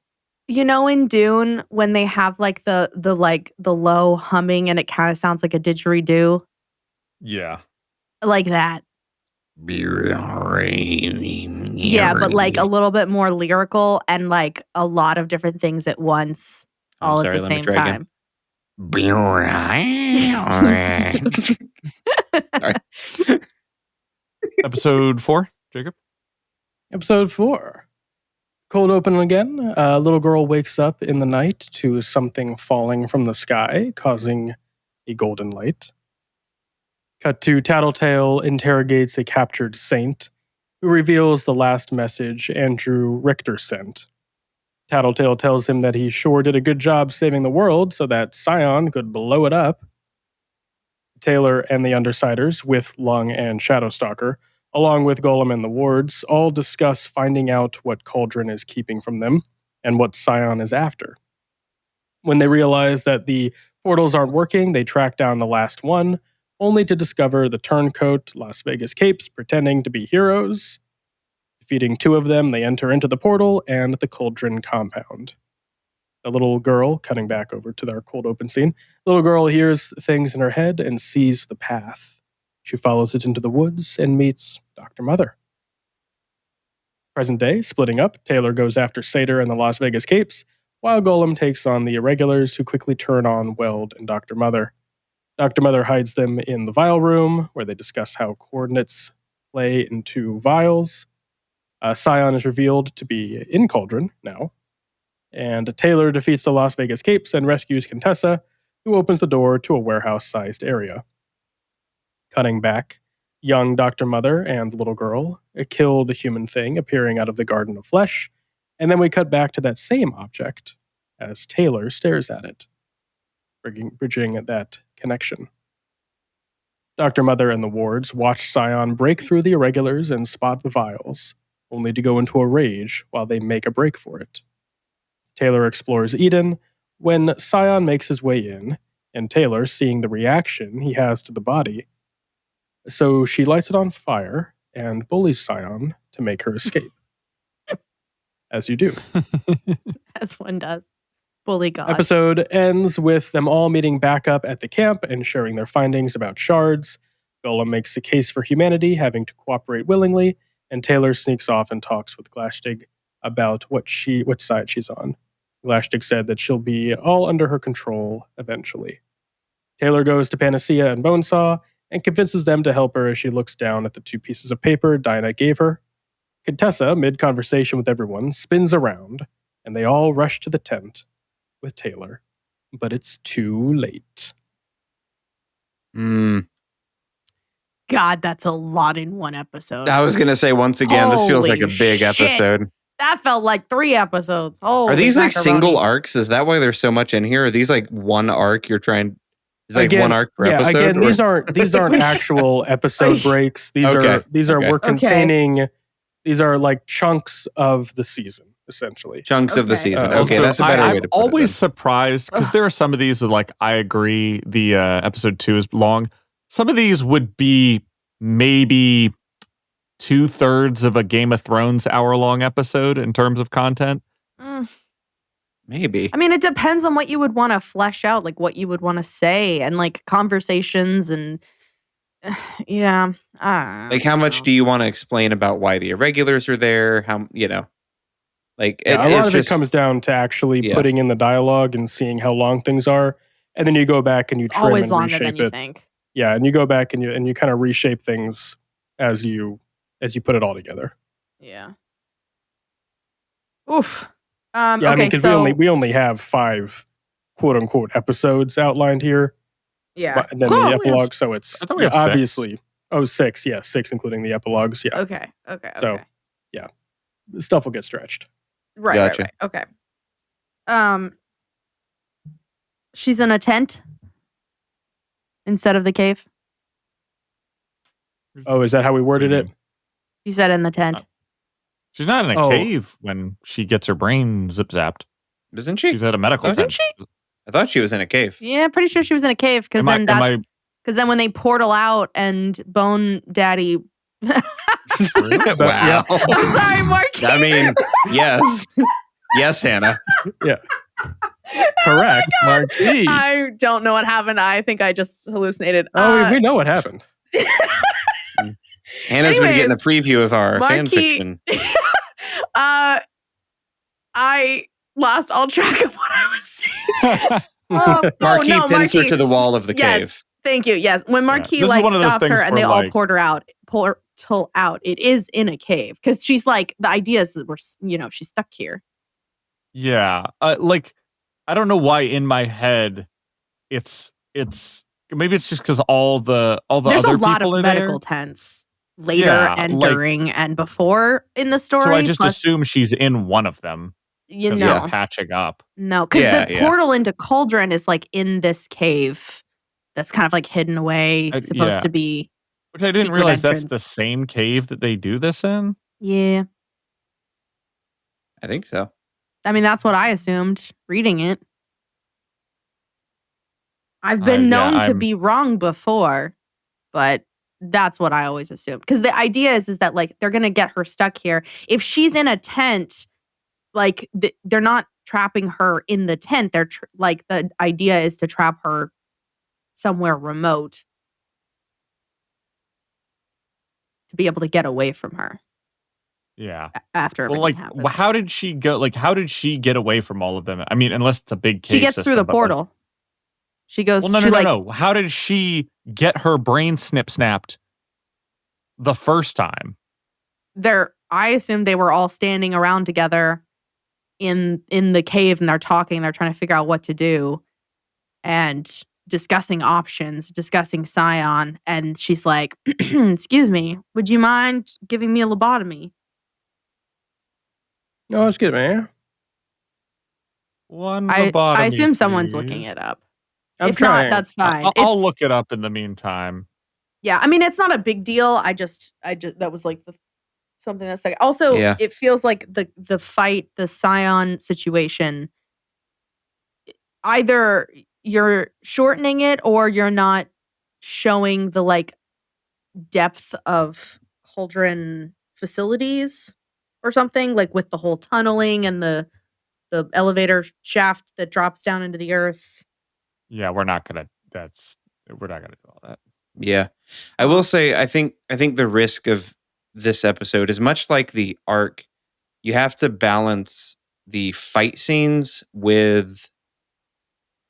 Speaker 4: in Dune when they have like the low humming and it kind of sounds like a didgeridoo,
Speaker 5: Yeah.
Speaker 4: like that. Yeah, but like a little bit more lyrical and like a lot of different things at once, all at the
Speaker 3: let me
Speaker 4: same
Speaker 3: try again.
Speaker 4: time.
Speaker 3: Sorry.
Speaker 5: Episode 4, Jacob.
Speaker 2: Episode 4. Cold open again. A little girl wakes up in the night to something falling from the sky, causing a golden light. Cut to Tattletale interrogates a captured saint, who reveals the last message Andrew Richter sent. Tattletale tells him that he sure did a good job saving the world so that Scion could blow it up. Taylor and the Undersiders, with Lung and Shadowstalker, along with Golem and the Wards, all discuss finding out what Cauldron is keeping from them and what Scion is after. When they realize that the portals aren't working, they track down the last one, only to discover the turncoat Las Vegas Capes pretending to be heroes. Defeating 2 of them, they enter into the portal and the Cauldron compound. The little girl, cutting back over to their cold open scene, the little girl hears things in her head and sees the path. She follows it into the woods and meets Dr. Mother. Present day, splitting up, Taylor goes after Satyr and the Las Vegas Capes, while Golem takes on the Irregulars who quickly turn on Weld and Dr. Mother. Dr. Mother hides them in the vial room, where they discuss how coordinates play into vials. Scion is revealed to be in Cauldron now, and Taylor defeats the Las Vegas Capes and rescues Contessa, who opens the door to a warehouse-sized area. Cutting back, young Dr. Mother and the little girl kill the human thing appearing out of the Garden of Flesh, and then we cut back to that same object as Taylor stares at it, bridging that connection. Dr. Mother and the Wards watch Scion break through the Irregulars and spot the vials, only to go into a rage while they make a break for it. Taylor explores Eden when Scion makes his way in, and Taylor, seeing the reaction he has to the body, so she lights it on fire and bullies Scion to make her escape. As you do.
Speaker 4: As one does. Bully God.
Speaker 2: Episode ends with them all meeting back up at the camp and sharing their findings about shards. Bella makes a case for humanity having to cooperate willingly, and Taylor sneaks off and talks with Glastig about which side she's on. Glastig said that she'll be all under her control eventually. Taylor goes to Panacea and Bonesaw and convinces them to help her as she looks down at the 2 pieces of paper Dinah gave her. Contessa, mid-conversation with everyone, spins around, and they all rush to the tent with Taylor. But it's too late.
Speaker 4: God, that's a lot in one episode.
Speaker 3: I was going to say, once again, this feels like a big episode.
Speaker 4: That felt like 3 episodes. Oh,
Speaker 3: Are these like single arcs? Is that why there's so much in here? Are these like one arc you're trying? Is like one arc per episode?
Speaker 2: Again, these aren't actual episode breaks. These are we're containing. These are like chunks of the season, essentially.
Speaker 3: Chunks of the season. Okay,
Speaker 5: so
Speaker 3: that's a better way to put it.
Speaker 5: I'm always surprised because there are some of these that, like, I agree the episode 2 is long. Some of these would be maybe 2/3 of a Game of Thrones hour-long episode in terms of content.
Speaker 3: Maybe.
Speaker 4: I mean, it depends on what you would want to flesh out, like what you would want to say, and like conversations and yeah.
Speaker 3: Like, how much do you want to explain about why the irregulars are there? How, like
Speaker 2: a lot of it comes down to actually putting in the dialogue and seeing how long things are, and then you go back and you trim
Speaker 4: always
Speaker 2: and
Speaker 4: longer
Speaker 2: reshape
Speaker 4: than you
Speaker 2: it.
Speaker 4: think.
Speaker 2: Yeah, and you go back and you kind of reshape things as you put it all together.
Speaker 4: Yeah. Oof.
Speaker 2: Yeah,
Speaker 4: okay,
Speaker 2: I mean, because we only have 5 quote unquote episodes outlined here.
Speaker 4: Yeah.
Speaker 2: And then the epilogue, so it's
Speaker 5: I thought we have
Speaker 2: obviously
Speaker 5: 6.
Speaker 2: Oh, 6, yeah, 6 including the epilogues. Yeah.
Speaker 4: Okay.
Speaker 2: So yeah, stuff will get stretched.
Speaker 4: Right.
Speaker 3: Gotcha.
Speaker 4: Right. Okay. She's in a tent instead of the cave.
Speaker 2: Oh, is that how we worded it?
Speaker 4: You said in the tent.
Speaker 5: She's not in a cave when she gets her brain zip-zapped.
Speaker 3: Isn't she?
Speaker 5: She's at a medical tent.
Speaker 4: Isn't she?
Speaker 3: I thought she was in a cave.
Speaker 4: Yeah, pretty sure she was in a cave because then when they portal out and Bone Daddy.
Speaker 3: Wow.
Speaker 4: I'm sorry, Marky.
Speaker 3: I mean, yes. Yes, Hannah.
Speaker 2: Yeah. Correct, Marky.
Speaker 4: I don't know what happened. I think I just hallucinated.
Speaker 2: We know what happened.
Speaker 3: Hannah's been getting a preview of our fan fiction.
Speaker 4: I lost all track of what I was saying.
Speaker 3: Marquis pins her to the wall of the cave.
Speaker 4: Thank you. Yes, when Marquis stops her and they all portal out, it is in a cave because she's like, the idea is that she's stuck here.
Speaker 5: Yeah, like I don't know why in my head it's maybe it's just because all the
Speaker 4: There's
Speaker 5: other
Speaker 4: a lot
Speaker 5: people
Speaker 4: of
Speaker 5: in
Speaker 4: medical tents later and during and before in the story.
Speaker 5: So I just assume she's in one of them.
Speaker 4: They're
Speaker 5: patching up.
Speaker 4: No, because the portal into Cauldron is like in this cave that's kind of like hidden away, supposed to be.
Speaker 5: Which I didn't realize that's the same cave that they do this in.
Speaker 4: Yeah.
Speaker 3: I think so.
Speaker 4: I mean, that's what I assumed reading it. I've been known to be wrong before, but that's what I always assumed. Because the idea is that like they're gonna get her stuck here. If she's in a tent, like they're not trapping her in the tent. They're like the idea is to trap her somewhere remote to be able to get away from her.
Speaker 5: Yeah.
Speaker 4: After everything happens.
Speaker 5: How did she go? Like, how did she get away from all of them? I mean, unless it's a big cave
Speaker 4: she gets through the portal. She goes.
Speaker 5: Well, no. How did she get her brain snapped the first time?
Speaker 4: I assumed they were all standing around together in the cave, and they're talking. They're trying to figure out what to do, and discussing options, discussing Scion. And she's like, "Excuse me, would you mind giving me a lobotomy?"
Speaker 2: No, it's good, man.
Speaker 5: One lobotomy,
Speaker 4: I assume someone's
Speaker 5: please.
Speaker 4: looking it up.
Speaker 2: I'm
Speaker 4: if
Speaker 2: trying.
Speaker 4: not, that's fine.
Speaker 5: I'll look it up in the meantime.
Speaker 4: Yeah, I mean, it's not a big deal. I just that was like something that's like. Also, it feels like the fight, the Scion situation. Either you're shortening it or you're not showing the like depth of Cauldron facilities or something, like with the whole tunneling and the elevator shaft that drops down into the earth.
Speaker 5: Yeah, we're not gonna do all that.
Speaker 3: Yeah. I will say I think the risk of this episode is much like the arc. You have to balance the fight scenes with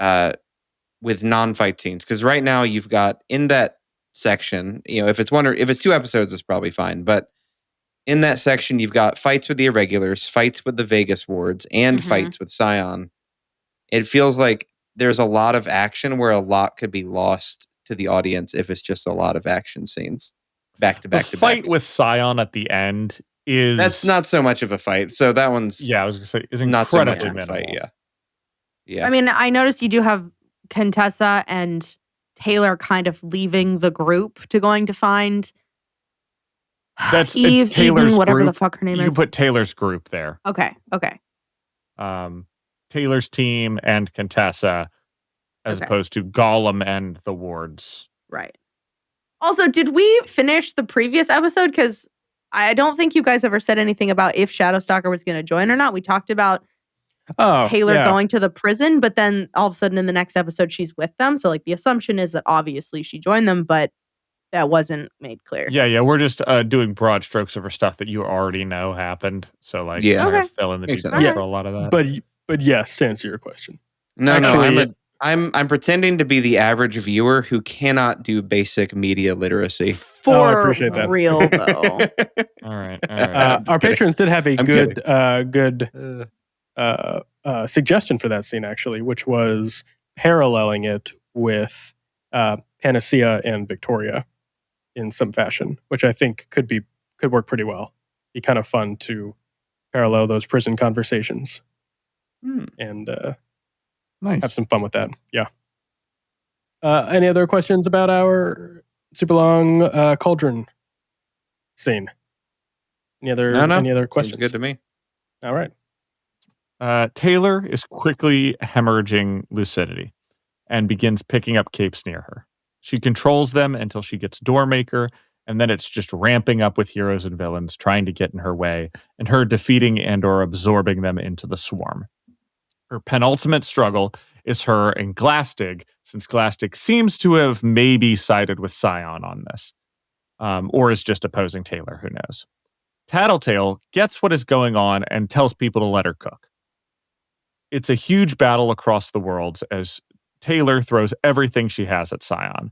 Speaker 3: non-fight scenes, because right now you've got in that section, if it's if it's 2 episodes, it's probably fine, but in that section you've got fights with the irregulars, fights with the Vegas wards, and fights with Scion. It feels like there's a lot of action where a lot could be lost to the audience if it's just a lot of action scenes back to back to
Speaker 5: The fight
Speaker 3: back.
Speaker 5: with Scion at the end is
Speaker 3: That's not so much of a fight. So that one's
Speaker 5: I was gonna say is
Speaker 3: not so much
Speaker 5: incredibly
Speaker 3: of a
Speaker 5: minimal.
Speaker 3: fight. Yeah.
Speaker 4: I mean, I noticed you do have Contessa and Taylor kind of leaving the group to going to find
Speaker 5: That's
Speaker 4: Eve,
Speaker 5: it's Taylor's
Speaker 4: Eden, whatever
Speaker 5: group.
Speaker 4: the fuck her name
Speaker 5: You
Speaker 4: is.
Speaker 5: can put Taylor's group there.
Speaker 4: Okay.
Speaker 5: Taylor's team and Contessa, as opposed to Gollum and the wards.
Speaker 4: Right. Also, did we finish the previous episode? Because I don't think you guys ever said anything about if Shadowstalker was going to join or not. We talked about Taylor going to the prison, but then all of a sudden in the next episode, she's with them. So like the assumption is that obviously she joined them, but that wasn't made clear.
Speaker 5: Yeah. We're just doing broad strokes over stuff that you already know happened. So like, fill in the
Speaker 3: Makes
Speaker 5: details
Speaker 3: sense.
Speaker 5: for a lot of that.
Speaker 2: But yes, to answer your question.
Speaker 3: No,
Speaker 2: Actually,
Speaker 3: I'm pretending to be the average viewer who cannot do basic media literacy.
Speaker 2: I appreciate that.
Speaker 4: Real though.
Speaker 5: All right.
Speaker 2: Our patrons did have a good suggestion for that scene, actually, which was paralleling it with Panacea and Victoria in some fashion, which I think could work pretty well. Be kind of fun to parallel those prison conversations and
Speaker 1: Nice.
Speaker 2: have some fun with that. Yeah. Any other questions about our super long cauldron scene? Any other questions?
Speaker 3: Seems good to me.
Speaker 2: All right.
Speaker 5: Taylor is quickly hemorrhaging lucidity and begins picking up capes near her. She controls them until she gets Doormaker, and then it's just ramping up with heroes and villains trying to get in her way, and her defeating and or absorbing them into the swarm. Her penultimate struggle is her and Glastig, since Glastig seems to have maybe sided with Scion on this, or is just opposing Taylor, who knows. Tattletale gets what is going on and tells people to let her cook. It's a huge battle across the worlds as Taylor throws everything she has at Scion.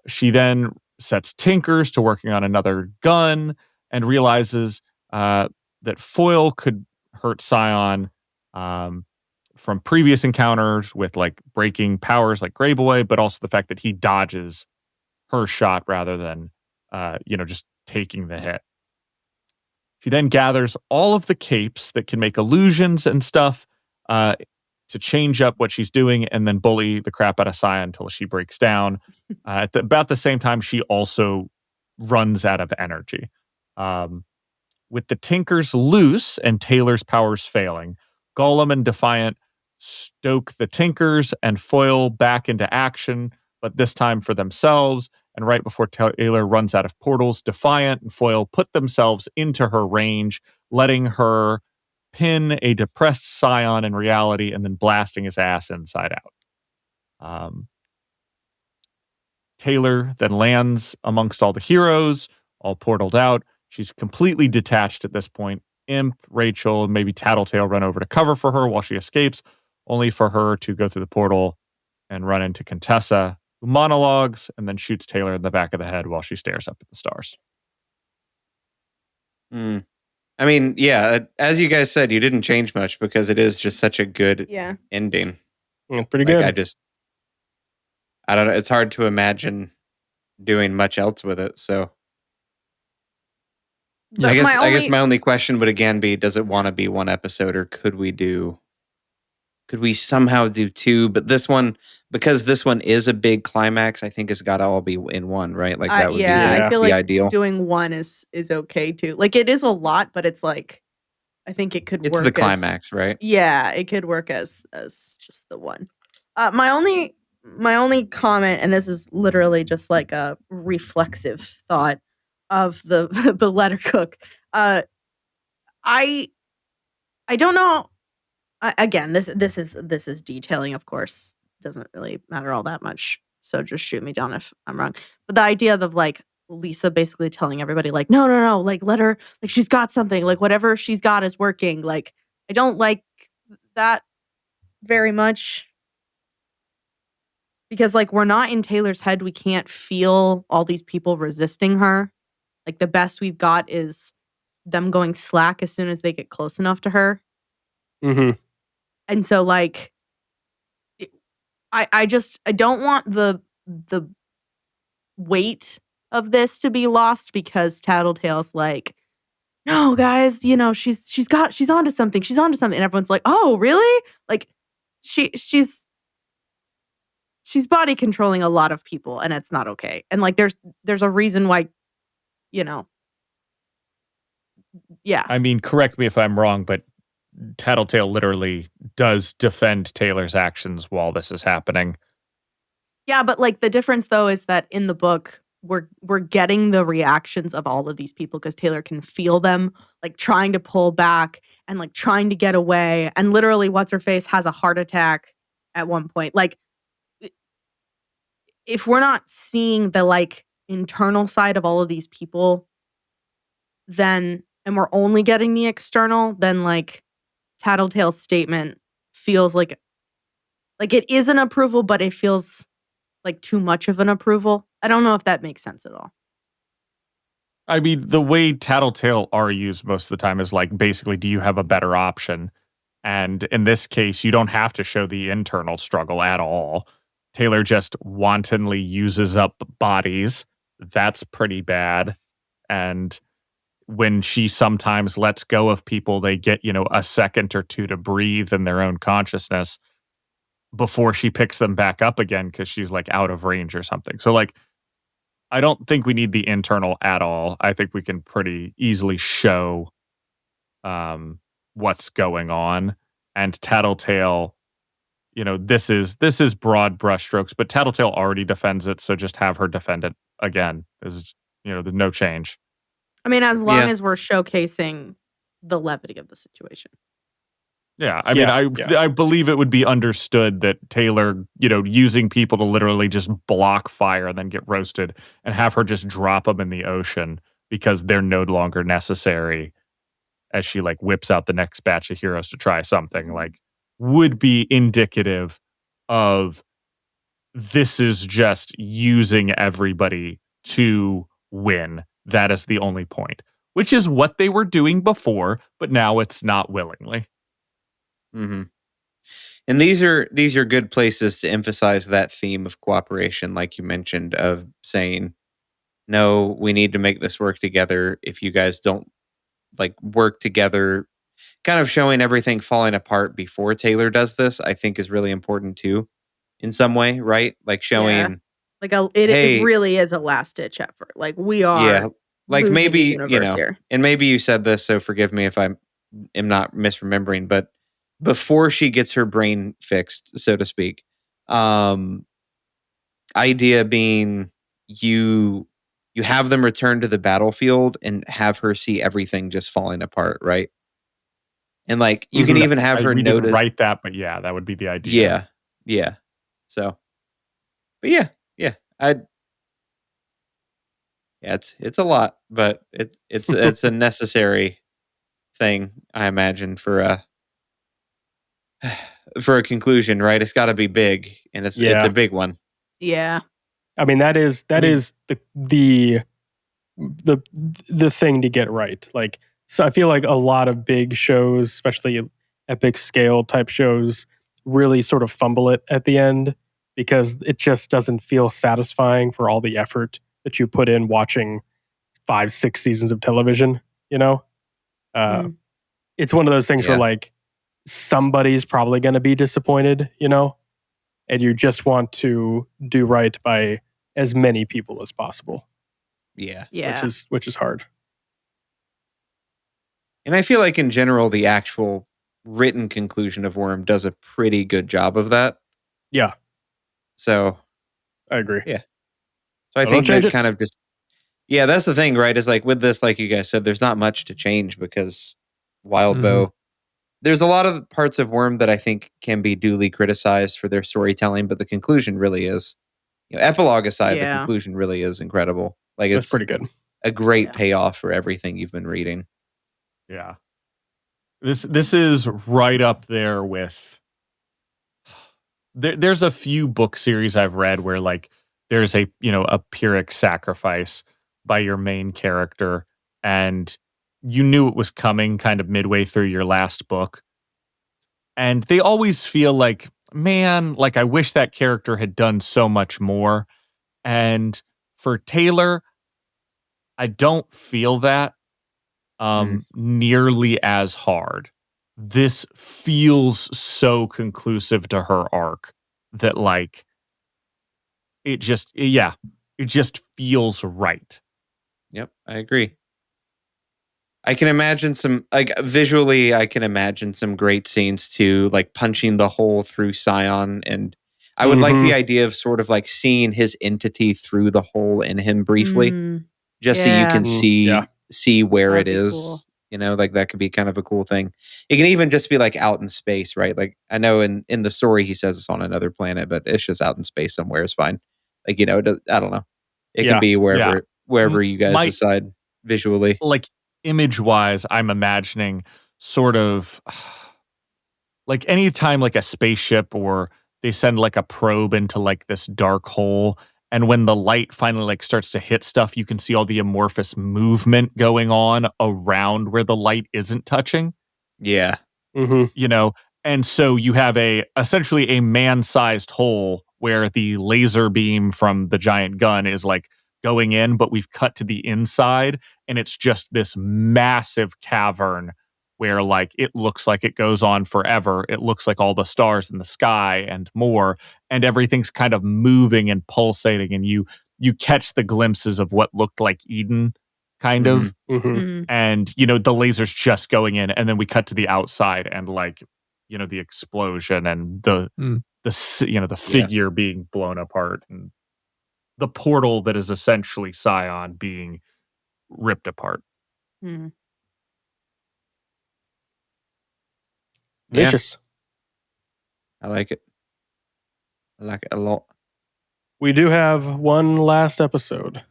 Speaker 5: She then sets Tinkers to working on another gun and realizes that Foil could hurt Scion from previous encounters with like breaking powers like Grey Boy, but also the fact that he dodges her shot rather than just taking the hit. She then gathers all of the capes that can make illusions and stuff to change up what she's doing and then bully the crap out of Scion until she breaks down. At about the same time, she also runs out of energy. With the Tinkers loose and Taylor's powers failing, Gollum and Defiant stoke the Tinkers and Foil back into action, but this time for themselves. And right before Taylor runs out of portals, Defiant and Foil put themselves into her range, letting her pin a depressed Scion in reality and then blasting his ass inside out. Taylor then lands amongst all the heroes, all portaled out. She's completely detached at this point. Imp, Rachel, and maybe Tattletale run over to cover for her while she escapes, only for her to go through the portal and run into Contessa, who monologues and then shoots Taylor in the back of the head while she stares up at the stars.
Speaker 3: I mean, yeah, as you guys said, you didn't change much because it is just such a good ending.
Speaker 2: Pretty good.
Speaker 3: I don't know. It's hard to imagine doing much else with it. So I guess my only question would again be, does it want to be one episode, or could we somehow do two? But this one, because this one is a big climax, I think it's got to all be in one, right? Like that would be
Speaker 4: I feel like
Speaker 3: ideal.
Speaker 4: Doing one is okay too. Like it is a lot, but it's like I think it could work.
Speaker 3: It's the climax, right?
Speaker 4: Yeah, it could work as just the one. My only comment, and this is literally just like a reflexive thought of the letter cook. I don't know. Again, this is detailing, of course, doesn't really matter all that much so just shoot me down if I'm wrong. But the idea of like Lisa basically telling everybody like, no, like let her, like she's got something, like whatever she's got is working. Like I don't like that very much because like we're not in Taylor's head. We can't feel all these people resisting her. Like the best we've got is them going slack as soon as they get close enough to her.
Speaker 2: Mm-hmm.
Speaker 4: And so like I don't want the weight of this to be lost because Tattletale's like, no, guys, you know, she's onto something. She's onto something. And everyone's like, oh, really? Like she's body controlling a lot of people and it's not okay. And like there's a reason why, you know. Yeah.
Speaker 5: I mean, correct me if I'm wrong, but Tattletale literally does defend Taylor's actions while this is happening.
Speaker 4: Yeah, but like the difference though is that in the book we're getting the reactions of all of these people because Taylor can feel them like trying to pull back and like trying to get away, and literally what's her face has a heart attack at one point. Like if we're not seeing the like internal side of all of these people, then and we're only getting the external, then like Tattletale's statement feels like it is an approval, but it feels like too much of an approval. I don't know if that makes sense at all.
Speaker 5: I mean, the way Tattletale argues most of the time is like, basically, do you have a better option? And in this case, you don't have to show the internal struggle at all. Taylor just wantonly uses up bodies. That's pretty bad. And when she sometimes lets go of people, they get, a second or two to breathe in their own consciousness before she picks them back up again because she's like out of range or something. So like, I don't think we need the internal at all. I think we can pretty easily show what's going on. And Tattletale, this is broad brushstrokes, but Tattletale already defends it, so just have her defend it again. There's no change.
Speaker 4: I mean, as long as we're showcasing the levity of the situation.
Speaker 5: Yeah, I mean, I believe it would be understood that Taylor, using people to literally just block fire and then get roasted and have her just drop them in the ocean because they're no longer necessary as she like whips out the next batch of heroes to try something, like would be indicative of this is just using everybody to win. That is the only point, which is what they were doing before, but now it's not willingly.
Speaker 3: Mm-hmm. And these are good places to emphasize that theme of cooperation, like you mentioned, of saying, no, we need to make this work together. If you guys don't like work together, kind of showing everything falling apart before Taylor does this, I think is really important too, in some way, right? Like showing,
Speaker 4: like it really is a last ditch effort. Like we are,
Speaker 3: like
Speaker 4: losing
Speaker 3: maybe
Speaker 4: the universe here.
Speaker 3: And maybe you said this, so forgive me if I am not misremembering, but before she gets her brain fixed, so to speak, idea being you have them return to the battlefield and have her see everything just falling apart, right? And like you can even have her
Speaker 5: we
Speaker 3: notice.
Speaker 5: didn't write that, but yeah, that would be the idea.
Speaker 3: Yeah. So, but yeah, it's a lot, but it's a necessary thing, I imagine, for a conclusion, right? It's got to be big, and it's a big one.
Speaker 4: Yeah.
Speaker 2: I mean, that is the thing to get right. Like, so I feel like a lot of big shows, especially epic scale type shows, really sort of fumble it at the end because it just doesn't feel satisfying for all the effort that you put in watching 5-6 seasons of television. It's one of those things where like somebody's probably going to be disappointed, and you just want to do right by as many people as possible.
Speaker 3: Yeah.
Speaker 2: Which is hard.
Speaker 3: And I feel like in general, the actual written conclusion of Worm does a pretty good job of that.
Speaker 2: Yeah.
Speaker 3: So
Speaker 2: I agree.
Speaker 3: Yeah. So I think that kind of just, that's the thing, right? Is like with this, like you guys said, there's not much to change because Wildbow, there's a lot of parts of Worm that I think can be duly criticized for their storytelling, but the conclusion really is, Epilogue aside, the
Speaker 4: Yeah.
Speaker 3: conclusion really is incredible. Like
Speaker 2: That's
Speaker 3: it's
Speaker 2: pretty good.
Speaker 3: a great
Speaker 4: Yeah.
Speaker 3: payoff for everything you've been reading.
Speaker 5: Yeah. This is right up there with there's a few book series I've read where like there's a Pyrrhic sacrifice by your main character, and you knew it was coming kind of midway through your last book. And they always feel like, man, like I wish that character had done so much more. And for Taylor, I don't feel that nearly as hard. This feels so conclusive to her arc that like it just feels right.
Speaker 3: Yep, I agree. I can imagine some like visually. I can imagine some great scenes too, like punching the hole through Scion, and I would like the idea of sort of like seeing his entity through the hole in him briefly,
Speaker 4: Mm,
Speaker 3: just so you
Speaker 4: yeah.
Speaker 3: can see where
Speaker 4: That'd
Speaker 3: it
Speaker 4: be
Speaker 3: is.
Speaker 4: cool.
Speaker 3: Like that could be kind of a cool thing. It can even just be like out in space, right? Like I know in the story he says it's on another planet, but it's just out in space somewhere is fine. Like I don't know. It can be wherever you guys decide visually.
Speaker 5: Like image wise, I'm imagining sort of like anytime like a spaceship or they send like a probe into like this dark hole, and when the light finally like starts to hit stuff, you can see all the amorphous movement going on around where the light isn't touching.
Speaker 3: Yeah.
Speaker 5: And so you have essentially a man-sized hole where the laser beam from the giant gun is like going in, but we've cut to the inside, and it's just this massive cavern where like it looks like it goes on forever. It looks like all the stars in the sky and more, and everything's kind of moving and pulsating, and you catch the glimpses of what looked like Eden, kind of. And the laser's just going in, and then we cut to the outside, and like the explosion and the figure being blown apart, and the portal that is essentially Scion being ripped apart.
Speaker 4: Mm.
Speaker 2: Vicious.
Speaker 3: I like it. I like it a lot.
Speaker 2: We do have one last episode.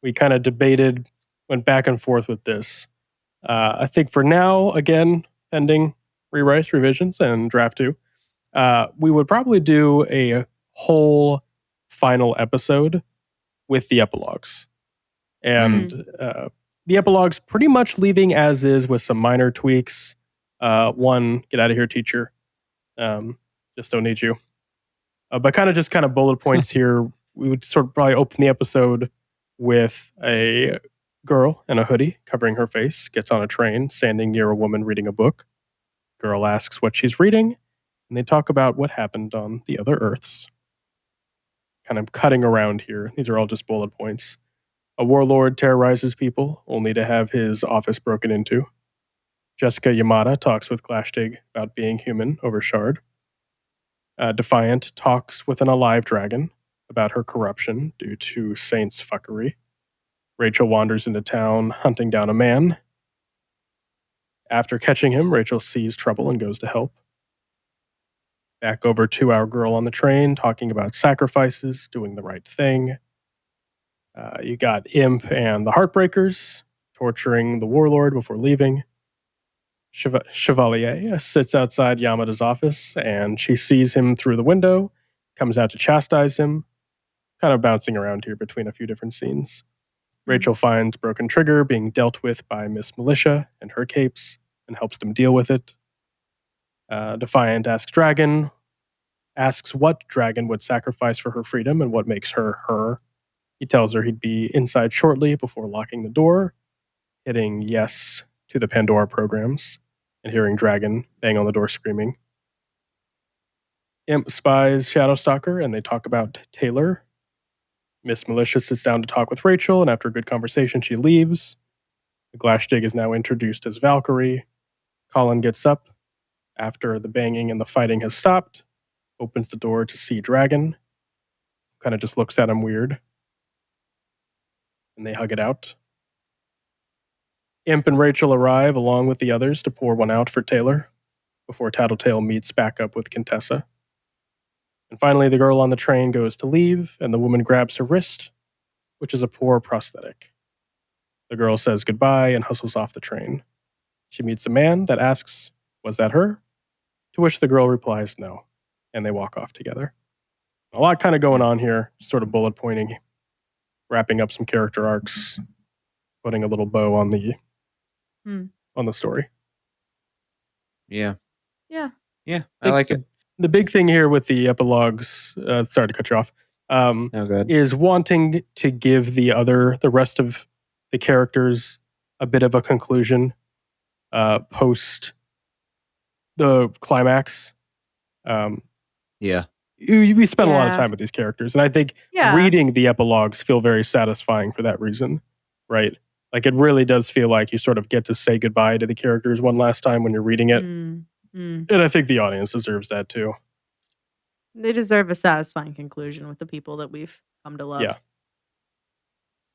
Speaker 2: We kind of debated, went back and forth with this. I think for now, again, pending rewrites, revisions, and draft 2, we would probably do a whole final episode with the epilogues. And the epilogues pretty much leaving as is with some minor tweaks. One, get out of here, teacher. Just don't need you. But kind of bullet points here. We would sort of probably open the episode with a girl in a hoodie covering her face, gets on a train, standing near a woman reading a book. Girl asks what she's reading, and they talk about what happened on the other Earths. Kind of cutting around here. These are all just bullet points. A warlord terrorizes people, only to have his office broken into. Jessica Yamada talks with Glashtig about being human over Shard. Defiant talks with an alive dragon about her corruption due to Saint's fuckery. Rachel wanders into town hunting down a man. After catching him, Rachel sees trouble and goes to help. Back over to our girl on the train talking about sacrifices, doing the right thing. You got Imp and the Heartbreakers torturing the warlord before leaving. Chevalier sits outside Yamada's office, and she sees him through the window, comes out to chastise him, kind of bouncing around here between a few different scenes. Rachel finds Broken Trigger being dealt with by Miss Militia and her capes, and helps them deal with it. Defiant asks what dragon would sacrifice for her freedom and what makes her her. He tells her he'd be inside shortly before locking the door, hitting yes to the Pandora programs, and hearing Dragon bang on the door screaming. Imp spies Shadowstalker, and they talk about Taylor. Miss Militia sits down to talk with Rachel, and after a good conversation, she leaves. The Glashtig is now introduced as Valkyrie. Colin gets up after the banging and the fighting has stopped, opens the door to see Dragon, kind of just looks at him weird, and they hug it out. Imp and Rachel arrive along with the others to pour one out for Taylor before Tattletale meets back up with Contessa. And finally, the girl on the train goes to leave, and the woman grabs her wrist, which is a poor prosthetic. The girl says goodbye and hustles off the train. She meets a man that asks, "Was that her?" To which the girl replies, "No," and they walk off together. A lot kind of going on here, sort of bullet pointing, wrapping up some character arcs, putting a little bow on the story.
Speaker 3: Yeah.
Speaker 4: Yeah.
Speaker 3: Yeah, I like it.
Speaker 2: The big thing here with the epilogues, sorry to cut you off,
Speaker 3: No, go ahead.
Speaker 2: is wanting to give the rest of the characters a bit of a conclusion post the climax.
Speaker 3: Yeah.
Speaker 2: We spend a lot of
Speaker 4: Yeah.
Speaker 2: time with these characters, and I think
Speaker 4: Yeah.
Speaker 2: reading the epilogues feel very satisfying for that reason, right? Like it really does feel like you sort of get to say goodbye to the characters one last time when you're reading it. And I think the audience deserves that too.
Speaker 4: They deserve a satisfying conclusion with the people that we've come to love.
Speaker 2: Yeah.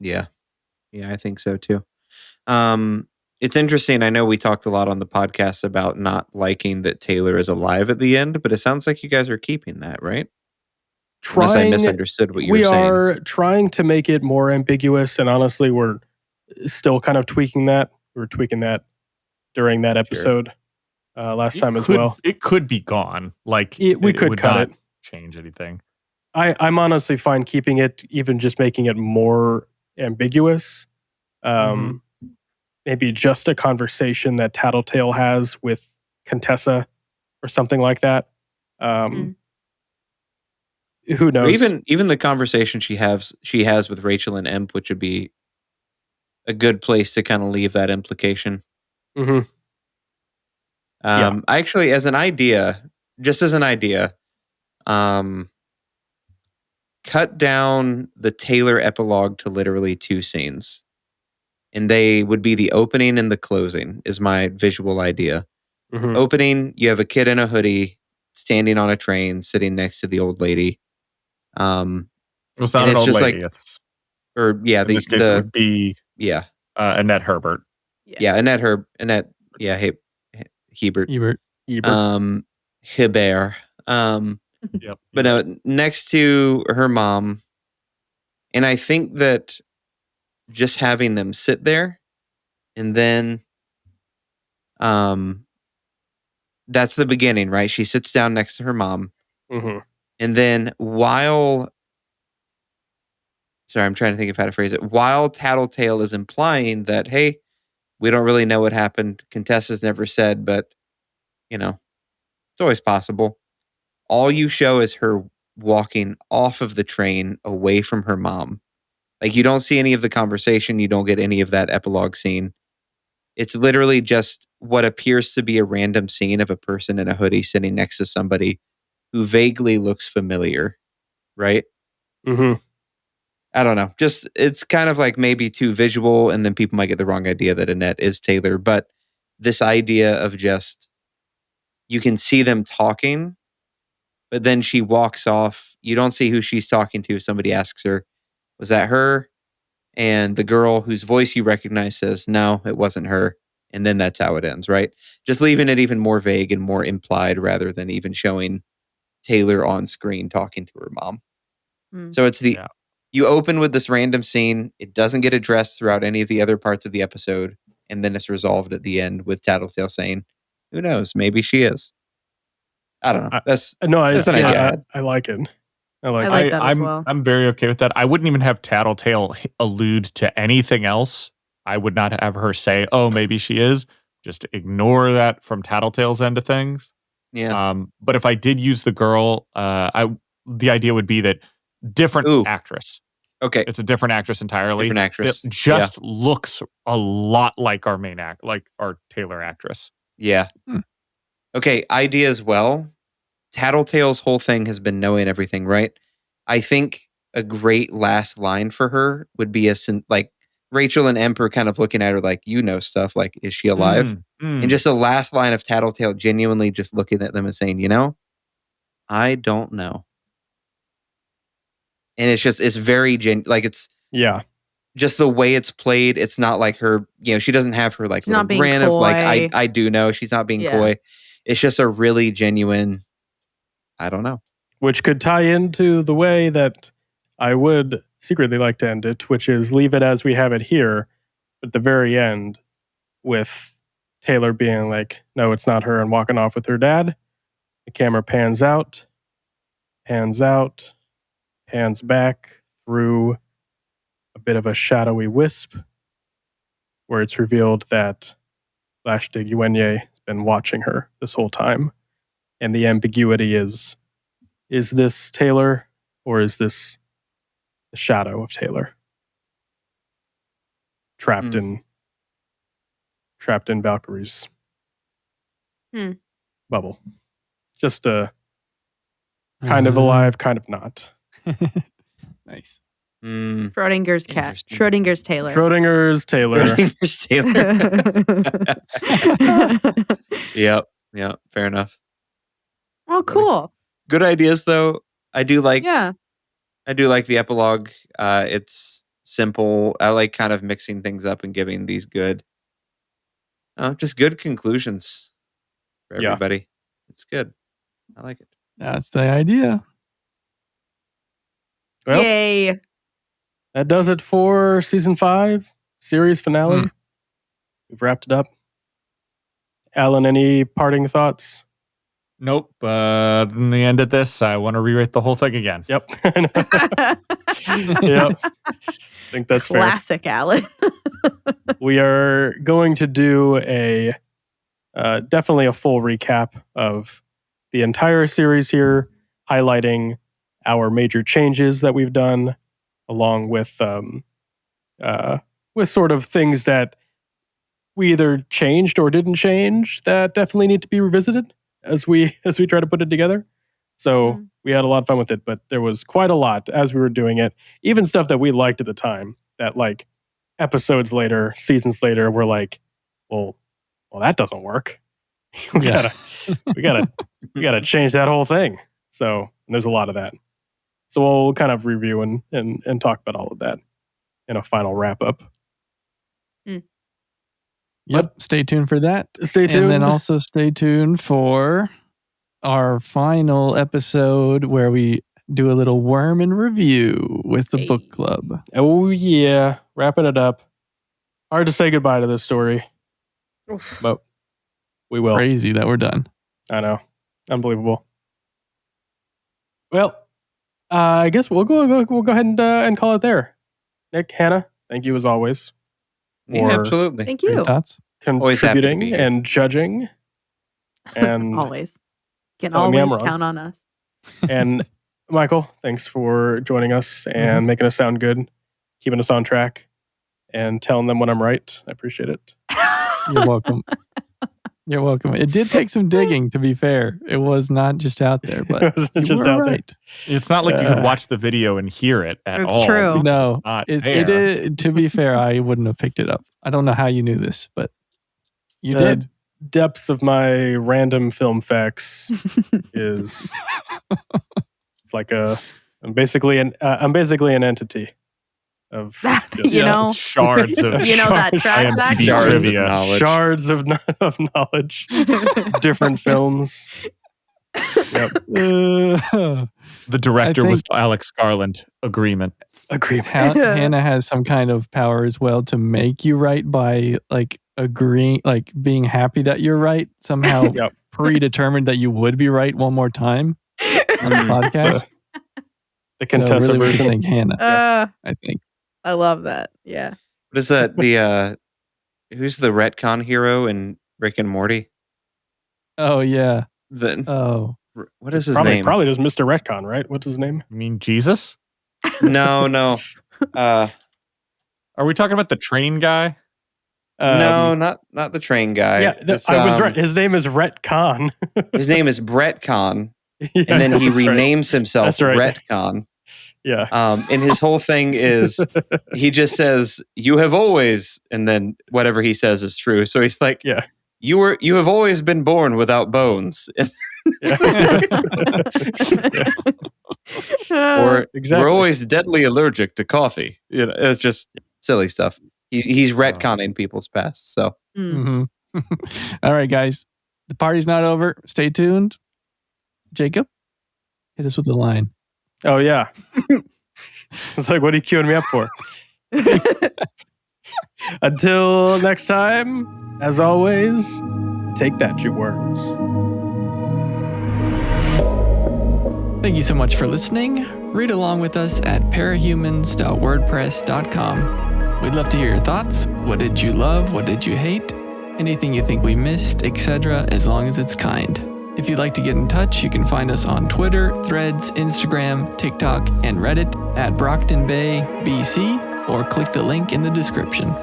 Speaker 3: Yeah. Yeah, I think so too. It's interesting. I know we talked a lot on the podcast about not liking that Taylor is alive at the end, but it sounds like you guys are keeping that, right? Unless I misunderstood what you were saying.
Speaker 2: We are trying to make it more ambiguous, and honestly, we're still kind of tweaking that. We were tweaking that during that episode last time as well.
Speaker 5: It could be gone. Like
Speaker 2: we could
Speaker 5: would
Speaker 2: cut
Speaker 5: not
Speaker 2: it.
Speaker 5: change anything.
Speaker 2: I'm honestly fine keeping it, even just making it more ambiguous. Maybe just a conversation that Tattletale has with Contessa or something like that. Who knows?
Speaker 3: Or even the conversation she has with Rachel and Emp, which would be a good place to kind of leave that implication.
Speaker 2: Yeah.
Speaker 3: I actually, as an idea, cut down the Taylor epilogue to literally 2 scenes. And they would be the opening and the closing is my visual idea. Opening, you have a kid in a hoodie standing on a train, sitting next to the old lady.
Speaker 5: It's not an old lady. In this case, it would be Annette Herbert.
Speaker 3: Yeah, Annette Hebert. Hebert.
Speaker 5: Yep.
Speaker 3: But no, next to her mom. And I think that just having them sit there and then that's the beginning, right? She sits down next to her mom. And then I'm trying to think of how to phrase it. While Tattletale is implying that, hey, we don't really know what happened. Contessa's never said, but, it's always possible. All you show is her walking off of the train away from her mom. Like, you don't see any of the conversation. You don't get any of that epilogue scene. It's literally just what appears to be a random scene of a person in a hoodie sitting next to somebody who vaguely looks familiar, right? I don't know. Just, it's kind of like maybe too visual, and then people might get the wrong idea that Annette is Taylor. But this idea of just, you can see them talking, but then she walks off. You don't see who she's talking to. Somebody asks her, was that her? And the girl whose voice you recognize says, no, it wasn't her. And then that's how it ends, right? Just leaving it even more vague and more implied rather than even showing Taylor on screen talking to her mom. So it's you open with this random scene. It doesn't get addressed throughout any of the other parts of the episode. And then it's resolved at the end with Tattletale saying, who knows? Maybe she is. I don't know. That's an idea.
Speaker 2: I like it.
Speaker 4: I like that as well.
Speaker 5: I'm very okay with that. I wouldn't even have Tattletale allude to anything else. I would not have her say, oh, maybe she is. Just ignore that from Tattletale's end of things.
Speaker 3: Yeah.
Speaker 5: But if I did use the girl, the idea would be that different actress.
Speaker 3: Okay.
Speaker 5: It's a different actress entirely.
Speaker 3: Different actress.
Speaker 5: It just looks a lot like our main like our Taylor actress.
Speaker 3: Yeah. Okay. Idea as well. Tattletale's whole thing has been knowing everything, right? I think a great last line for her would be like Rachel and Emperor kind of looking at her like, you know stuff, like, is she alive? And just a last line of Tattletale genuinely just looking at them and saying, I don't know. And it's very just the way it's played. It's not like her, she doesn't have her like little grin of like, I do know. She's not being coy. It's just a really genuine, I don't know.
Speaker 2: which could tie into the way that I would secretly like to end it, which is leave it as we have it here, at the very end, with Taylor being like, no, it's not her, and walking off with her dad. The camera pans out, pans back through a bit of a shadowy wisp, where it's revealed that Lashtig Yuenye has been watching her this whole time. And the ambiguity is this Taylor, or is this the shadow of Taylor? Trapped in Valkyrie's bubble. Just a kind of alive, kind of not.
Speaker 1: Nice.
Speaker 4: Schrodinger's cat.
Speaker 3: Interesting.
Speaker 4: Schrodinger's Taylor.
Speaker 2: Schrodinger's Taylor.
Speaker 3: Taylor. Yep. Fair enough.
Speaker 4: Oh, cool.
Speaker 3: Good ideas, though. I do like
Speaker 4: Yeah.
Speaker 3: the epilogue. It's simple. I like kind of mixing things up and giving these just good conclusions for
Speaker 2: Yeah.
Speaker 3: everybody. It's good. I like it.
Speaker 1: That's the idea.
Speaker 2: Well,
Speaker 4: Yay.
Speaker 2: that does it for season 5, series finale. We've wrapped it up. Alan, any parting thoughts?
Speaker 5: Nope. In the end of this, I want to rewrite the whole thing again.
Speaker 2: Yep. Yep. I think that's fair.
Speaker 4: Classic Alan.
Speaker 2: We are going to do definitely a full recap of the entire series here, highlighting our major changes that we've done, along with sort of things that we either changed or didn't change that definitely need to be revisited as we try to put it together. So we had a lot of fun with it, but there was quite a lot as we were doing it. Even stuff that we liked at the time that, like, episodes later, seasons later, we're like, well, that doesn't work. we gotta change that whole thing. So there's a lot of that. So we'll kind of review and talk about all of that in a final wrap up.
Speaker 1: Yep. Stay tuned for that.
Speaker 2: Stay tuned.
Speaker 1: And then also stay tuned for our final episode where we do a little worm and review with the book club.
Speaker 2: Oh yeah, wrapping it up. Hard to say goodbye to this story, but we will.
Speaker 1: Crazy that we're done.
Speaker 2: I know, unbelievable. Well, I guess we'll go ahead and call it there. Nick, Hannah, thank you as always.
Speaker 3: Yeah, absolutely.
Speaker 4: Thank you.
Speaker 1: Thoughts?
Speaker 3: Always happy to be
Speaker 2: Contributing
Speaker 3: here.
Speaker 2: and judging, and
Speaker 4: Always. Can
Speaker 2: Telling me I'm
Speaker 4: always
Speaker 2: wrong.
Speaker 4: count on us.
Speaker 2: and Michael, thanks for joining us and making us sound good, keeping us on track, and telling them when I'm right. I appreciate it.
Speaker 1: You're welcome. You're welcome. It did take some digging, to be fair. It was not just out there, but
Speaker 2: It wasn't
Speaker 1: you
Speaker 2: just
Speaker 1: were
Speaker 2: out there.
Speaker 1: right.
Speaker 5: It's not like you could watch the video and hear it at
Speaker 4: It's
Speaker 5: all.
Speaker 4: true.
Speaker 1: No,
Speaker 5: Not
Speaker 1: it
Speaker 5: there.
Speaker 1: is, to be fair, I wouldn't have picked it up. I don't know how you knew this, but you
Speaker 2: The
Speaker 1: did.
Speaker 2: Depths of my random film facts is it's like I'm basically an entity of just
Speaker 4: You know,
Speaker 5: Shards of
Speaker 4: you know that track back?
Speaker 5: IMDb
Speaker 3: Shards of
Speaker 5: trivia.
Speaker 3: knowledge.
Speaker 2: shards of knowledge, different films. Yep,
Speaker 5: The director
Speaker 1: I
Speaker 5: was
Speaker 1: think-
Speaker 5: Alex Garland. Agreement.
Speaker 2: agreement.
Speaker 1: Hannah has some kind of power as well to make you right by like agreeing, like being happy that you're right, somehow
Speaker 2: Yep.
Speaker 1: predetermined that you would be right one more time on the podcast.
Speaker 2: The
Speaker 1: So
Speaker 2: Contessa
Speaker 1: really we could
Speaker 2: version.
Speaker 1: thank Hannah, I think.
Speaker 4: I love that. Yeah.
Speaker 3: What is that? Who's the retcon hero in Rick and Morty?
Speaker 1: Oh yeah.
Speaker 3: What is his
Speaker 2: Probably
Speaker 3: name?
Speaker 2: probably just Mr. Retcon, right? What's his name?
Speaker 5: You mean Jesus?
Speaker 3: No.
Speaker 5: Are we talking about the train guy?
Speaker 3: No, not the train guy.
Speaker 2: Yeah,
Speaker 3: It's,
Speaker 2: I was right. His name is Retcon.
Speaker 3: his name is Brett Con,
Speaker 2: Yeah,
Speaker 3: and then he
Speaker 2: that's right.
Speaker 3: renames himself
Speaker 2: That's right.
Speaker 3: Retcon.
Speaker 2: Yeah.
Speaker 3: And his whole thing is he just says, "You have always," and then whatever he says is true. So he's like,
Speaker 2: Yeah.
Speaker 3: You have always been born without bones," or
Speaker 2: Exactly.
Speaker 3: "We're always deadly allergic to coffee." You know, it's just silly stuff. He's retconning people's past. So
Speaker 1: All right, guys. The party's not over. Stay tuned. Jacob, Hit us with the line.
Speaker 2: Oh, yeah. It's like, what are you queuing me up for? Until next time, as always, take that, you worms.
Speaker 1: Thank you so much for listening. Read along with us at parahumans.wordpress.com. We'd love to hear your thoughts. What did you love? What did you hate? Anything you think we missed, etc., as long as it's kind. If you'd like to get in touch, you can find us on Twitter, Threads, Instagram, TikTok, and Reddit at Brocktonbaybc, or click the link in the description.